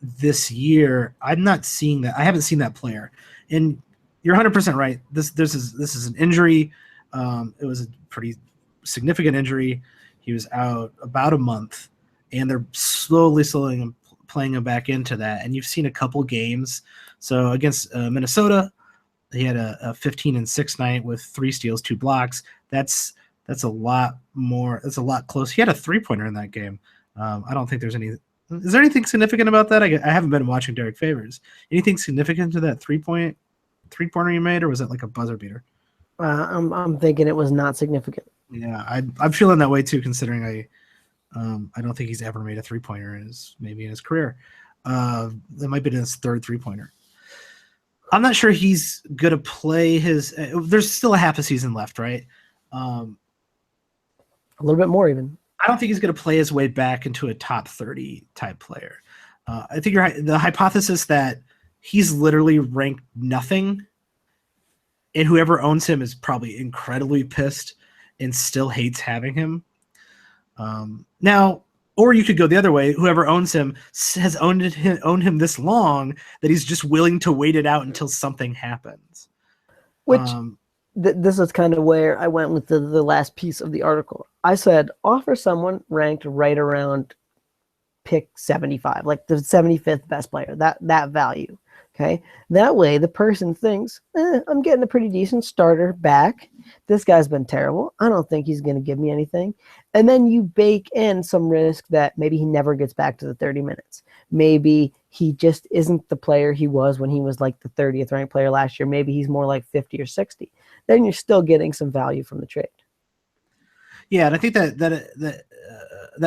this year, I'm not seeing that. I haven't seen that player. And you're 100% right. This is an injury. It was a pretty significant injury. He was out about a month, and they're slowly playing him back into that. And you've seen a couple games. So against Minnesota, he had a 15-6 night with 3 steals, 2 blocks. That's a lot more. That's a lot close. He had a 3-pointer in that game. I don't think there's any. Is there anything significant about that? I haven't been watching Derek Favors. Anything significant to that 3-pointer you made, or was it like a buzzer beater? I'm thinking it was not significant. Yeah, I'm feeling that way too, considering I don't think he's ever made a 3-pointer in his career. That might be his 3rd 3-pointer. I'm not sure he's gonna play his. There's still a half a season left, right? A little bit more even. I don't think he's going to play his way back into a top 30 type player. I think the hypothesis that he's literally ranked nothing, and whoever owns him is probably incredibly pissed and still hates having him. Now, or you could go the other way. Whoever owns him has owned him this long that he's just willing to wait it out until something happens. Which this is kind of where I went with the last piece of the article. I said, offer someone ranked right around pick 75, like the 75th best player, that value. Okay. That way the person thinks, I'm getting a pretty decent starter back. This guy's been terrible. I don't think he's going to give me anything. And then you bake in some risk that maybe he never gets back to the 30 minutes. Maybe he just isn't the player he was when he was like the 30th ranked player last year. Maybe he's more like 50 or 60. Then you're still getting some value from the trade. Yeah, and I think that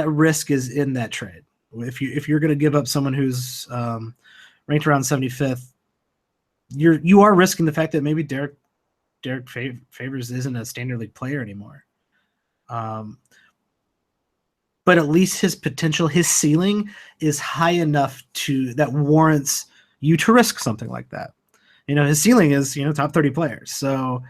risk is in that trade. If you're going to give up someone who's ranked around 75th, you are risking the fact that maybe Derek Favors isn't a standard league player anymore. But at least his potential, his ceiling is high enough that warrants you to risk something like that. His ceiling is top 30 players. So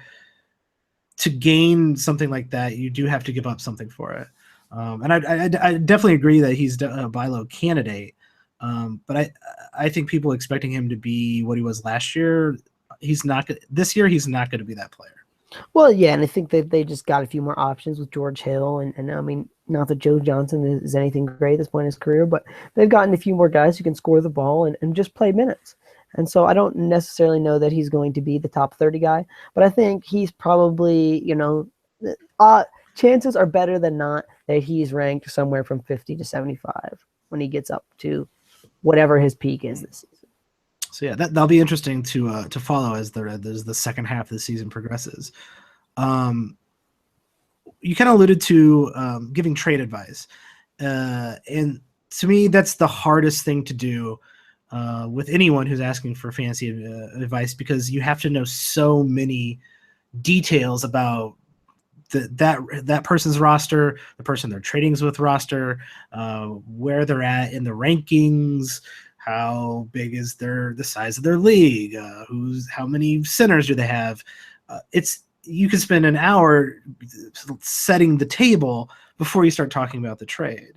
to gain something like that, you do have to give up something for it. And I definitely agree that he's a buy low candidate. But I think people expecting him to be what he was last year, he's not. This year, he's not going to be that player. Well, yeah, and I think that they just got a few more options with George Hill, and I mean, not that Joe Johnson is anything great at this point in his career, but they've gotten a few more guys who can score the ball and just play minutes. And so I don't necessarily know that he's going to be the top 30 guy, but I think he's probably, uh, chances are better than not that he's ranked somewhere from 50 to 75 when he gets up to whatever his peak is this season. So yeah, that'll be interesting to follow as the second half of the season progresses. Um, you kind of alluded to giving trade advice, and to me, that's the hardest thing to do with anyone who's asking for fantasy advice, because you have to know so many details about that person's roster, the person they're trading with roster, where they're at in the rankings, how big is the size of their league, how many centers do they have. It's you can spend an hour setting the table before you start talking about the trade.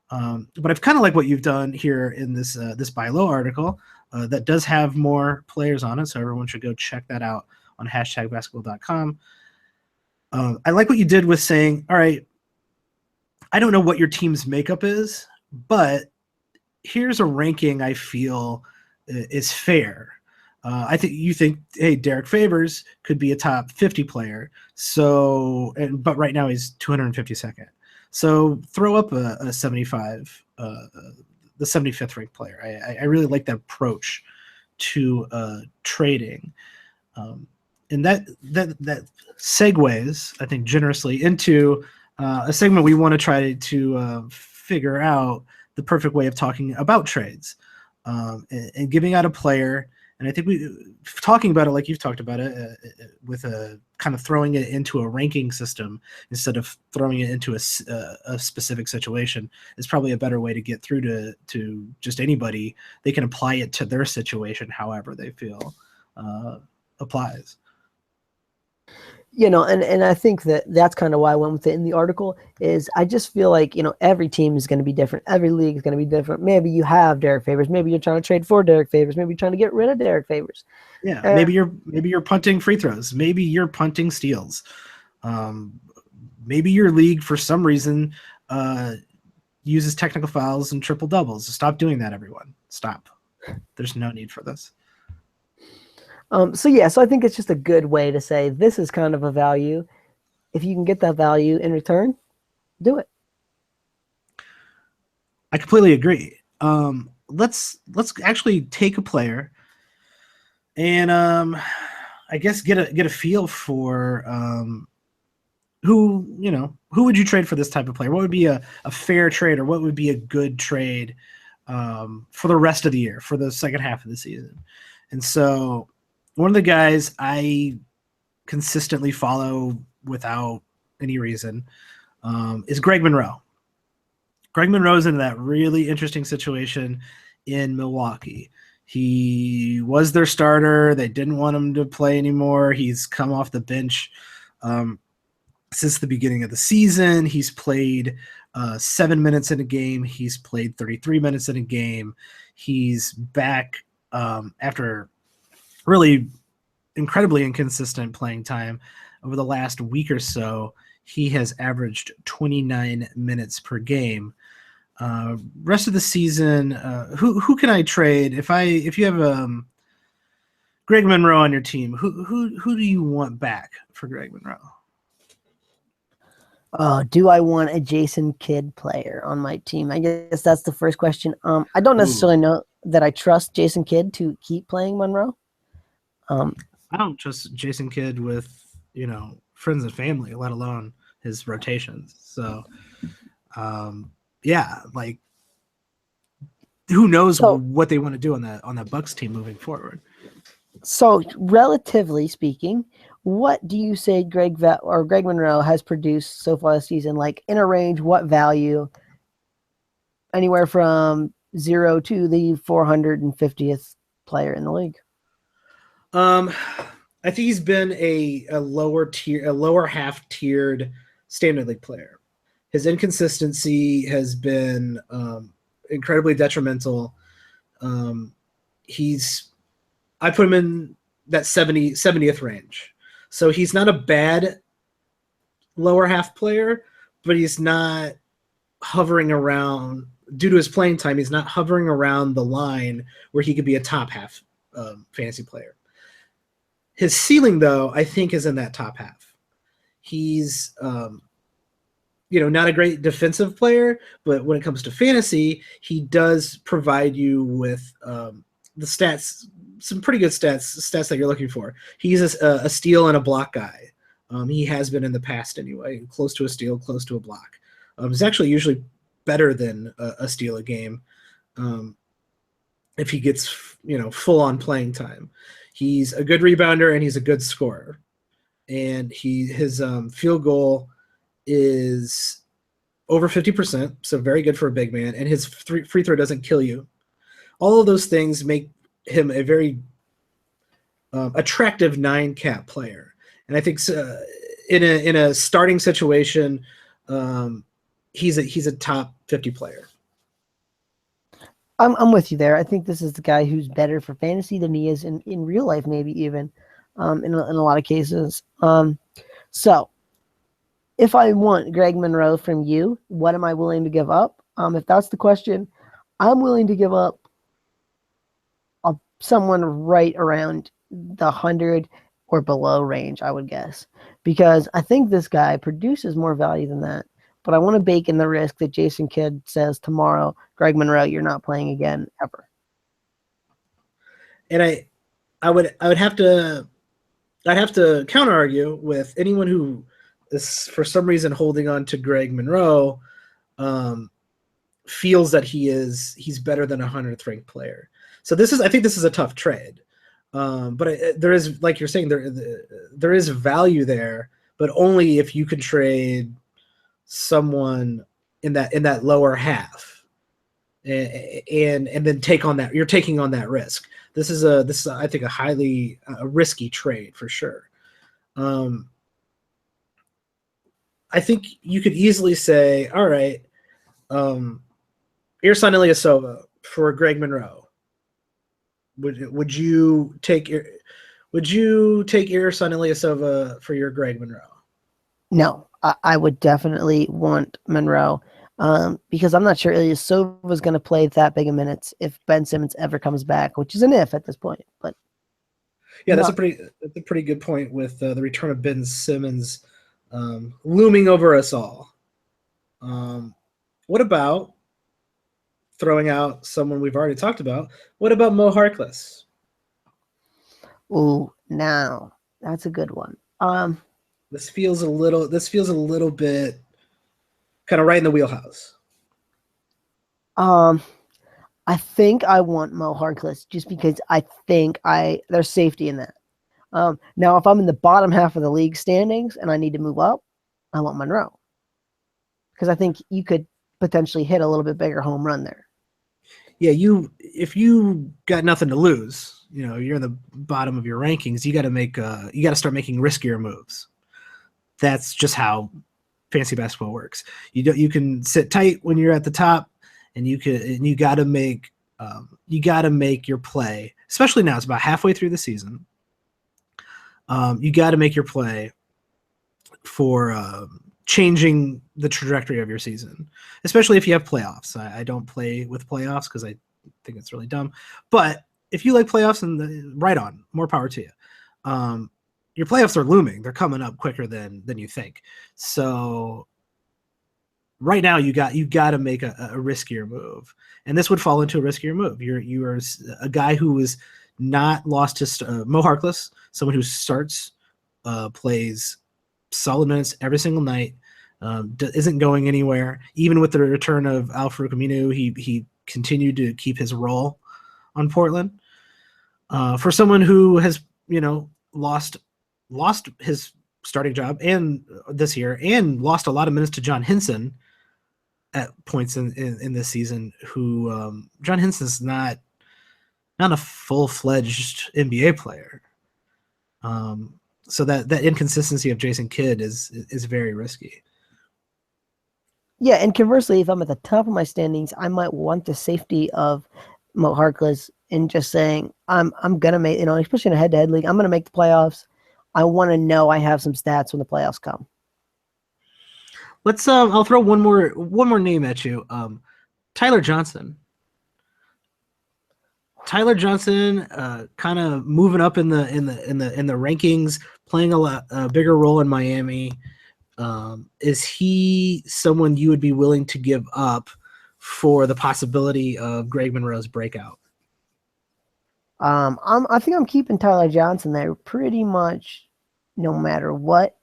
But I've kind of like what you've done here in this buy low article that does have more players on it, so everyone should go check that out on #basketball.com. I like what you did with saying, all right, I don't know what your team's makeup is, but here's a ranking I feel is fair. I think you think, hey, Derek Favors could be a top 50 player. But right now he's 252nd. So throw up a 75, the 75th ranked player. I really like that approach to trading. And that segues, I think, generously into a segment we want to try to figure out the perfect way of talking about trades and giving out a player. And I think talking about it like you've talked about it with a kind of throwing it into a ranking system instead of throwing it into a specific situation is probably a better way to get through to just anybody. They can apply it to their situation however they feel applies. And I think that's kind of why I went with it in the article. Is I just feel like every team is going to be different, every league is going to be different. Maybe you have Derek Favors, maybe you're trying to trade for Derek Favors, maybe you're trying to get rid of Derek Favors. Yeah, maybe you're punting free throws, maybe you're punting steals, maybe your league for some reason uses technical fouls and triple doubles. Stop doing that, everyone. Stop. There's no need for this. So I think it's just a good way to say this is kind of a value. If you can get that value in return, do it. I completely agree. Let's actually take a player and I guess get a feel for who would you trade for this type of player? What would be a fair trade, or what would be a good trade for the rest of the year, for the second half of the season? And so one of the guys I consistently follow without any reason is Greg Monroe. Greg Monroe's in that really interesting situation in Milwaukee. He was their starter. They didn't want him to play anymore. He's come off the bench since the beginning of the season. He's played 7 minutes in a game. He's played 33 minutes in a game. He's back after really incredibly inconsistent playing time over the last week or so. He has averaged 29 minutes per game. Rest of the season, who can I trade if you have Greg Monroe on your team? Who do you want back for Greg Monroe? Do I want a Jason Kidd player on my team? I guess that's the first question. I don't necessarily know that I trust Jason Kidd to keep playing Monroe. I don't trust Jason Kidd with friends and family, let alone his rotations. So, yeah, like who knows what they want to do on that Bucks team moving forward. So, relatively speaking, what do you say Greg Monroe has produced so far this season? Like in a range, what value? Anywhere from 0 to the 450th player in the league. I think he's been a lower half tiered standard league player. His inconsistency has been incredibly detrimental. I put him in that 70th range. So he's not a bad lower half player, but he's not hovering around due to his playing time. He's not hovering around the line where he could be a top half fantasy player. His ceiling, though, I think is in that top half. He's not a great defensive player, but when it comes to fantasy, he does provide you with the stats, some pretty good stats that you're looking for. He's a steal and a block guy. He has been in the past anyway, close to a steal, close to a block. He's actually usually better than a steal a game if he gets full on playing time. He's a good rebounder and he's a good scorer, and his field goal is over 50%, so very good for a big man, and his free throw doesn't kill you. All of those things make him a very attractive 9-cap player, and I think in a starting situation, he's a top 50 player. I'm with you there. I think this is the guy who's better for fantasy than he is in real life, maybe even in a lot of cases. So if I want Greg Monroe from you, what am I willing to give up? If that's the question, I'm willing to give up someone right around the 100 or below range, I would guess, because I think this guy produces more value than that. But I want to bake in the risk that Jason Kidd says tomorrow, Greg Monroe, you're not playing again ever. And I would have to counter argue with anyone who is for some reason holding on to Greg Monroe, feels that he's better than a 100th ranked player. So I think this is a tough trade. But there is, like you're saying, there is value there, but only if you can trade someone in that lower half, and then take on that. You're taking on that risk. This is I think a highly risky trade for sure. I think you could easily say, all right, Ersan Ilyasova for Greg Monroe. Would you take Ersan Ilyasova for your Greg Monroe? No, I would definitely want Monroe because I'm not sure Ilyasova is going to play that big of minutes if Ben Simmons ever comes back, which is an if at this point. But yeah, that's a pretty good point with the return of Ben Simmons looming over us all. What about throwing out someone we've already talked about? What about Mo Harkless? Ooh, now that's a good one. This feels a little bit kind of right in the wheelhouse. I think I want Mo Harkless just because I think there's safety in that. Now, if I'm in the bottom half of the league standings and I need to move up, I want Monroe because I think you could potentially hit a little bit bigger home run there. Yeah, if you got nothing to lose, you're in the bottom of your rankings. You got to start making riskier moves. That's just how fantasy basketball works. You can sit tight when you're at the top, and you got to make your play. Especially now, it's about halfway through the season. You got to make your play for changing the trajectory of your season, especially if you have playoffs. I don't play with playoffs because I think it's really dumb. But if you like playoffs, right on, more power to you. Your playoffs are looming. They're coming up quicker than you think. So right now you got to make a riskier move, and this would fall into a riskier move. You are a guy who is not lost his Mo Harkless, someone who starts, plays solid minutes every single night, isn't going anywhere. Even with the return of Al-Farouq Aminu, he continued to keep his role on Portland. For someone who has lost his starting job and this year, and lost a lot of minutes to John Henson at points in this season, who John Henson's not a full-fledged NBA player. So that inconsistency of Jason Kidd is very risky. Yeah, and conversely, if I'm at the top of my standings, I might want the safety of Mo Harkless and just saying I'm gonna make, especially in a head-to-head league, I'm gonna make the playoffs. I want to know I have some stats when the playoffs come. Let's I'll throw one more name at you. Tyler Johnson. Tyler Johnson, kind of moving up in the rankings, playing a bigger role in Miami. Is he someone you would be willing to give up for the possibility of Greg Monroe's breakout? I think I'm keeping Tyler Johnson there pretty much no matter what.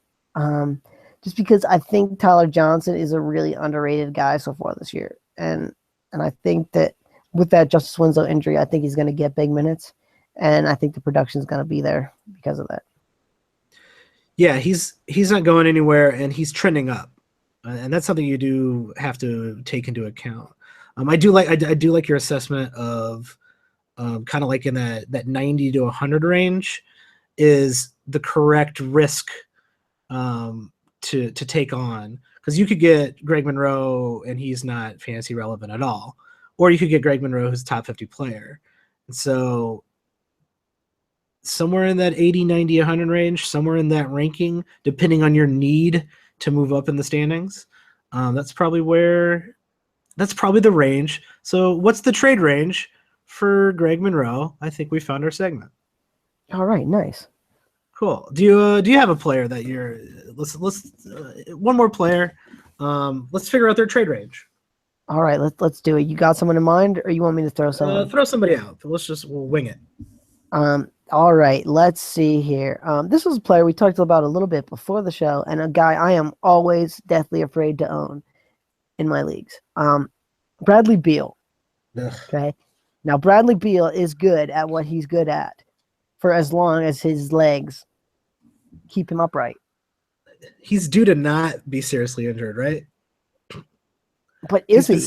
Just because I think Tyler Johnson is a really underrated guy so far this year, and I think that with that Justice Winslow injury, I think he's going to get big minutes, and I think the production is going to be there because of that. Yeah, he's not going anywhere, and he's trending up, and that's something you do have to take into account. I do like your assessment of kind of like in that 90 to 100 range is the correct risk to take on, because you could get Greg Monroe and he's not fantasy relevant at all, or you could get Greg Monroe who's a top 50 player. And so somewhere in that 80, 90, 100 range, somewhere in that ranking, depending on your need to move up in the standings, that's probably the range. So what's the trade range for Greg Monroe? I think we found our segment. All right, nice. Cool. Do you have a player that you're let's one more player? Let's figure out their trade range. All right, let's do it. You got someone in mind, or you want me to throw someone? Throw somebody out. We'll wing it. All right, let's see here. This was a player we talked about a little bit before the show, and a guy I am always deathly afraid to own in my leagues. Bradley Beal. Ugh. Okay. Now Bradley Beal is good at what he's good at for as long as his legs keep him upright. He's due to not be seriously injured, right? But is he?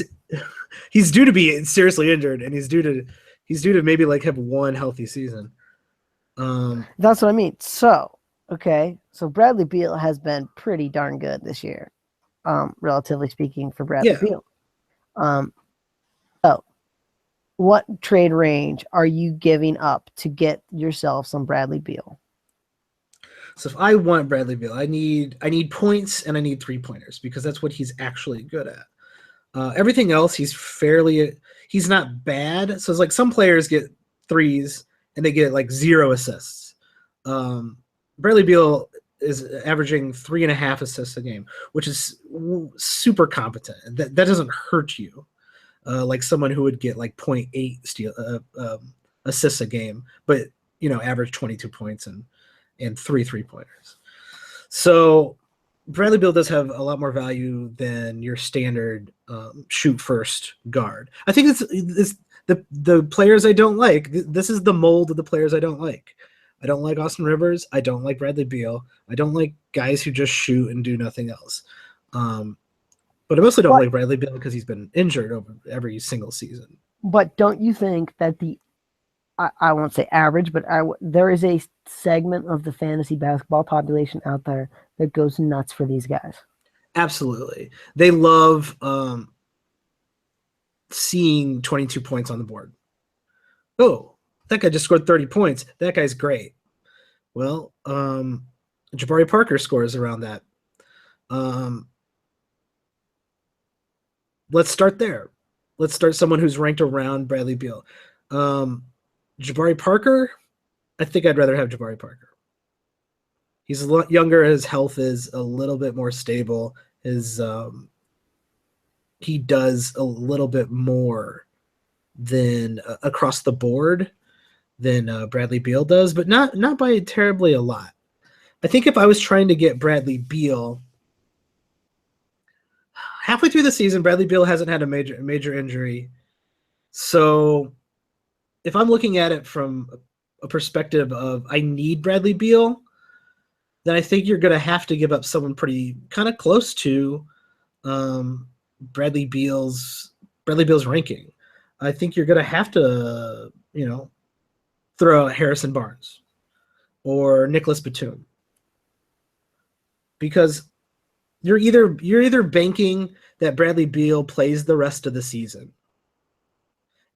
He's due to be seriously injured, and he's due to maybe like have one healthy season. That's what I mean. So, okay. So Bradley Beal has been pretty darn good this year, relatively speaking, for Bradley Beal. So what trade range are you giving up to get yourself some Bradley Beal? So if I want Bradley Beal, I need points and I need 3-pointers, because that's what he's actually good at. Everything else, he's not bad. So it's like some players get threes and they get like 0 assists. Bradley Beal is averaging 3.5 assists a game, which is super competent. That doesn't hurt you. Like someone who would get like 0.8 assists a game, but average 22 points and 3 3-pointers. So Bradley Beal does have a lot more value than your standard shoot first guard. I think it's the players I don't like. This is the mold of the players I don't like. I don't like Austin Rivers. I don't like Bradley Beal. I don't like guys who just shoot and do nothing else. But I mostly don't like Bradley Beal because he's been injured over every single season. But don't you think that I won't say average, but there is a segment of the fantasy basketball population out there that goes nuts for these guys? Absolutely. They love seeing 22 points on the board. Oh, that guy just scored 30 points. That guy's great. Well, Jabari Parker scores around that. Let's start there. Let's start someone who's ranked around Bradley Beal. Jabari Parker, I think I'd rather have Jabari Parker. He's a lot younger. His health is a little bit more stable. He does a little bit more than across the board than Bradley Beal does, but not by terribly a lot. I think if I was trying to get Bradley Beal, halfway through the season, Bradley Beal hasn't had a major injury. So if I'm looking at it from a perspective of I need Bradley Beal, then I think you're going to have to give up someone pretty kind of close to Bradley Beal's ranking. I think you're going to have to, throw out Harrison Barnes or Nicholas Batum, because you're either banking that Bradley Beal plays the rest of the season,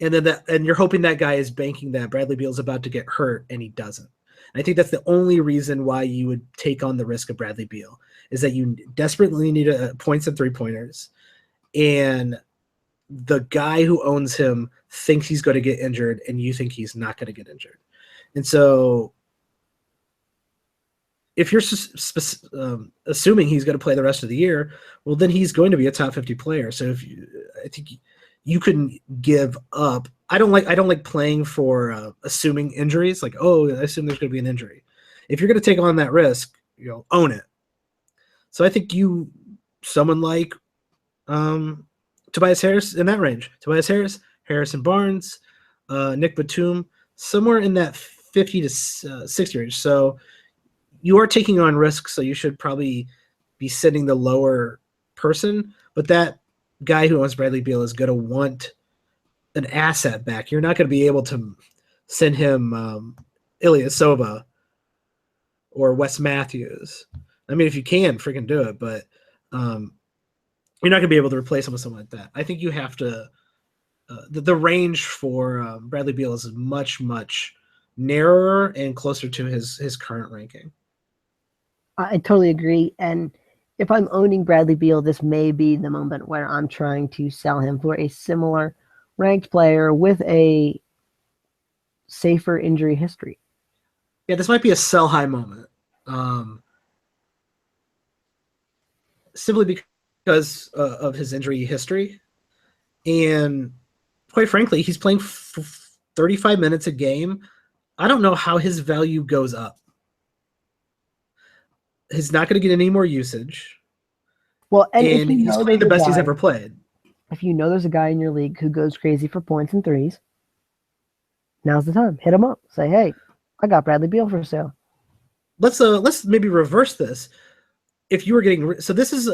and then you're hoping that guy is banking that Bradley Beal's about to get hurt and he doesn't. And I think that's the only reason why you would take on the risk of Bradley Beal, is that you desperately need points and 3-pointers, and the guy who owns him thinks he's going to get injured, and you think he's not going to get injured. And so if you're assuming he's going to play the rest of the year, well, then he's going to be a top 50 player. So I think you couldn't give up. I don't like playing for assuming injuries. Like, oh, I assume there's going to be an injury. If you're going to take on that risk, own it. So I think someone like Tobias Harris in that range. Tobias Harris, Harrison Barnes, Nick Batum, somewhere in that 50 to 60 range. So you are taking on risks, so you should probably be sending the lower person. But that guy who owns Bradley Beal is going to want an asset back. You're not going to be able to send him Ilyasova or Wes Matthews. I mean, if you can, freaking do it. But you're not going to be able to replace him with someone like that. I think you have to the range for Bradley Beal is much, much narrower and closer to his current ranking. I totally agree. And if I'm owning Bradley Beal, this may be the moment where I'm trying to sell him for a similar ranked player with a safer injury history. Yeah, this might be a sell high moment. Simply because of his injury history. And quite frankly, he's playing 35 minutes a game. I don't know how his value goes up. He's not going to get any more usage. Well, and he's playing the best he's ever played. If you know there's a guy in your league who goes crazy for points and threes, now's the time. Hit him up. Say, hey, I got Bradley Beal for sale. Let's maybe reverse this. If you were getting this is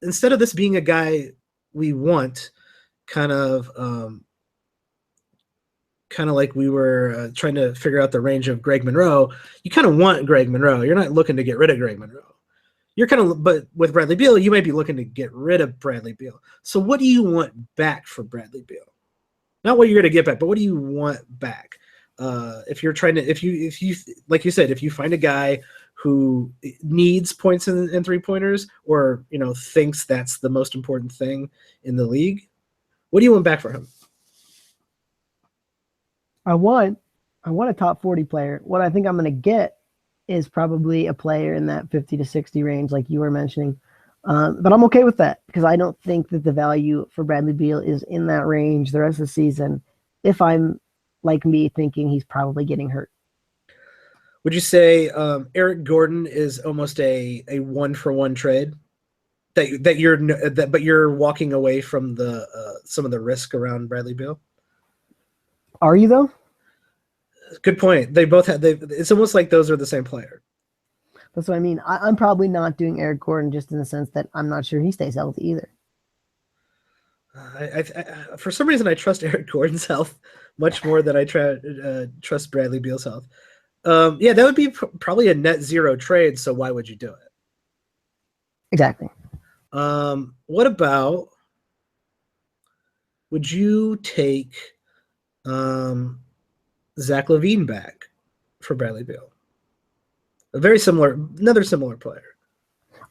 instead of this being a guy we want, kind of like we were trying to figure out the range of Greg Monroe. You kind of want Greg Monroe. You're not looking to get rid of Greg Monroe. But with Bradley Beal, you might be looking to get rid of Bradley Beal. So what do you want back for Bradley Beal? Not what you're going to get back, but what do you want back? If you're trying to, if you like you said, if you find a guy who needs points and 3-pointers, or thinks that's the most important thing in the league, what do you want back for him? I want a top 40 player. What I think I'm going to get is probably a player in that 50 to 60 range, like you were mentioning. But I'm okay with that because I don't think that the value for Bradley Beal is in that range the rest of the season. If I'm like me thinking he's probably getting hurt. Would you say Eric Gordon is almost a 1-for-1 trade? But you're walking away from the some of the risk around Bradley Beal? Are you though? Good point. They both have. It's almost like those are the same player. That's what I mean. I'm probably not doing Eric Gordon just in the sense that I'm not sure he stays healthy either. I for some reason I trust Eric Gordon's health much more than I trust Bradley Beal's health. Yeah, that would be probably a net zero trade. So why would you do it? Exactly. What about? Would you take Zach LaVine back for Bradley Beal? Another similar player.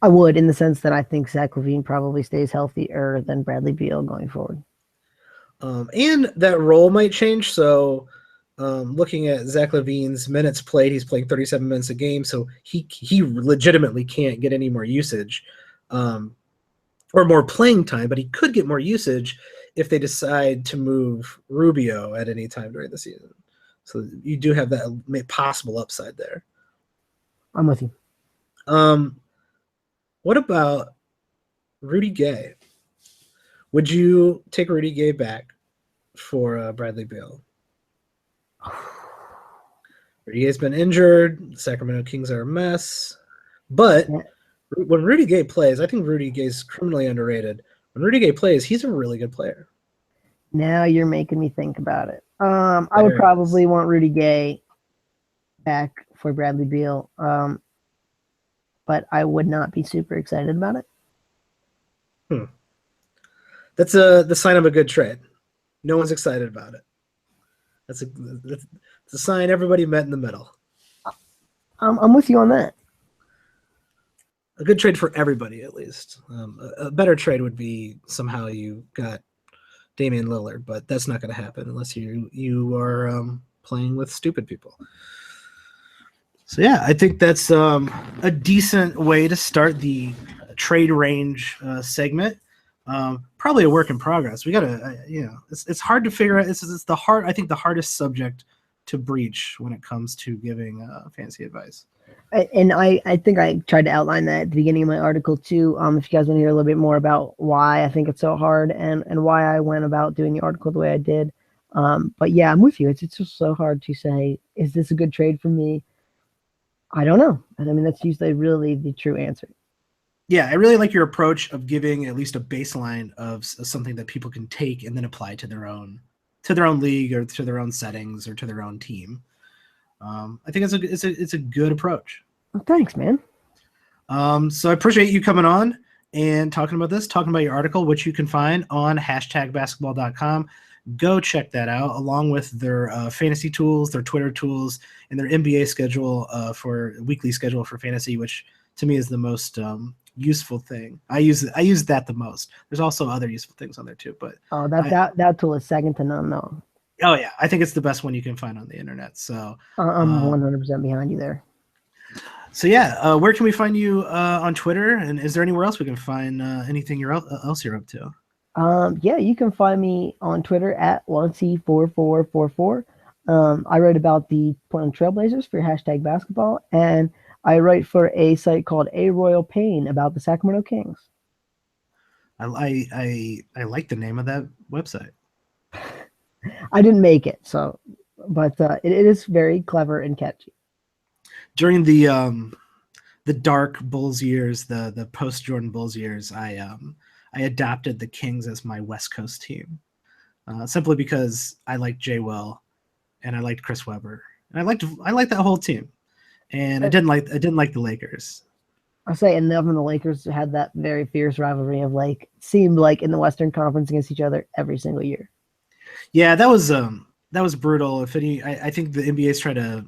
I would, in the sense that I think Zach LaVine probably stays healthier than Bradley Beal going forward. And that role might change. So looking at Zach LaVine's minutes played, he's playing 37 minutes a game. So he legitimately can't get any more usage or more playing time, but he could get more usage if they decide to move Rubio at any time during the season. So you do have that possible upside there. I'm with you. What about Rudy Gay? Would you take Rudy Gay back for Bradley Beal? Rudy Gay's been injured. The Sacramento Kings are a mess. But when Rudy Gay plays, I think Rudy Gay's criminally underrated. When Rudy Gay plays, he's a really good player. Now you're making me think about it. I would probably want Rudy Gay back for Bradley Beal, but I would not be super excited about it. That's the sign of a good trade. No one's excited about it. That's a sign everybody met in the middle. I'm with you on that. A good trade for everybody, at least. A better trade would be somehow you got Damian Lillard, but that's not going to happen unless you are playing with stupid people. So yeah, I think that's a decent way to start the trade range segment. Probably a work in progress. We gotta, it's hard to figure out. It's the hard. I think the hardest subject to breach when it comes to giving fantasy advice. And I think I tried to outline that at the beginning of my article too. If you guys want to hear a little bit more about why I think it's so hard and why I went about doing the article the way I did. But yeah, I'm with you. It's just so hard to say, is this a good trade for me? I don't know. And I mean, that's usually really the true answer. Yeah, I really like your approach of giving at least a baseline of something that people can take and then apply to their own league or to their own settings or to their own team. I think it's a good approach. Well, thanks, man. So I appreciate you coming on and talking about your article, which you can find on #basketball.com. Go check that out, along with their fantasy tools, their Twitter tools, and their NBA schedule for weekly schedule for fantasy, which to me is the most useful thing. I use that the most. There's also other useful things on there too, but that tool is second to none, though. Oh yeah, I think it's the best one you can find on the internet. So I'm 100% behind you there. So yeah, where can we find you on Twitter? And is there anywhere else we can find anything else you're up to? Yeah, you can find me on Twitter at Loncy4444. I write about the Portland Trailblazers for #basketball, and I write for a site called A Royal Pain about the Sacramento Kings. I like the name of that website. I didn't make it, but it is very clever and catchy. During the dark Bulls years, the post Jordan Bulls years, I adopted the Kings as my West Coast team, simply because I liked Jay Will, and I liked Chris Webber, and I liked that whole team, and I didn't like the Lakers. I'll say, and them and the Lakers had that very fierce rivalry of seemed like in the Western Conference against each other every single year. Yeah, that was brutal. I think the NBA's trying to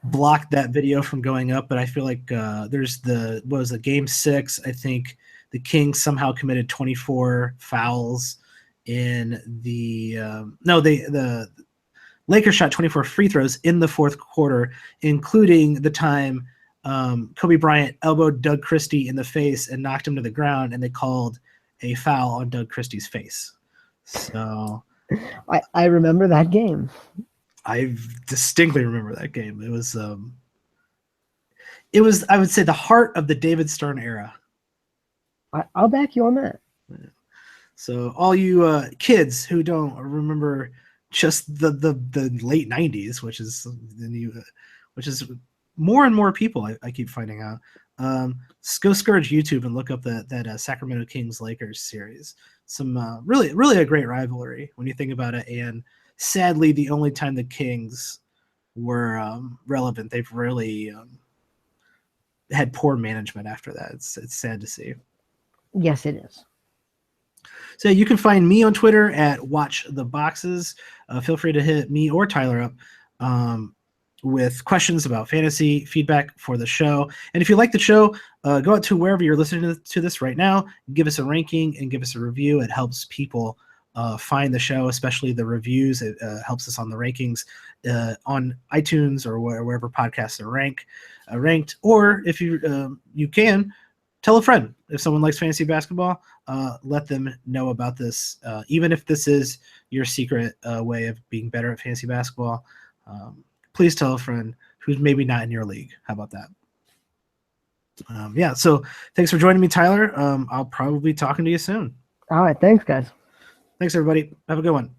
block that video from going up, but I feel like there's game 6. I think the Kings somehow committed 24 fouls in the Lakers shot 24 free throws in the fourth quarter, including the time Kobe Bryant elbowed Doug Christie in the face and knocked him to the ground, and they called a foul on Doug Christie's face. So I remember that game. I distinctly remember that game. It was I would say the heart of the David Stern era. I'll back you on that. So all you kids who don't remember just the late 90s, which is more and more people I keep finding out. Go scourge YouTube and look up that Sacramento Kings Lakers series. Some really a great rivalry when you think about it, and sadly the only time the Kings were relevant. They've really had poor management after that. It's sad to see. Yes, it is. So you can find me on Twitter at WatchTheBoxes. Feel free to hit me or Tyler up with questions about fantasy, feedback for the show. And if you like the show, go out to wherever you're listening to this right now, give us a ranking and give us a review. It helps people find the show, especially the reviews. It helps us on the rankings on iTunes or wherever podcasts are ranked. Or if you can, tell a friend. If someone likes fantasy basketball, let them know about this. Even if this is your secret way of being better at fantasy basketball, please tell a friend who's maybe not in your league. How about that? So thanks for joining me, Tyler. I'll probably be talking to you soon. All right. Thanks, guys. Thanks, everybody. Have a good one.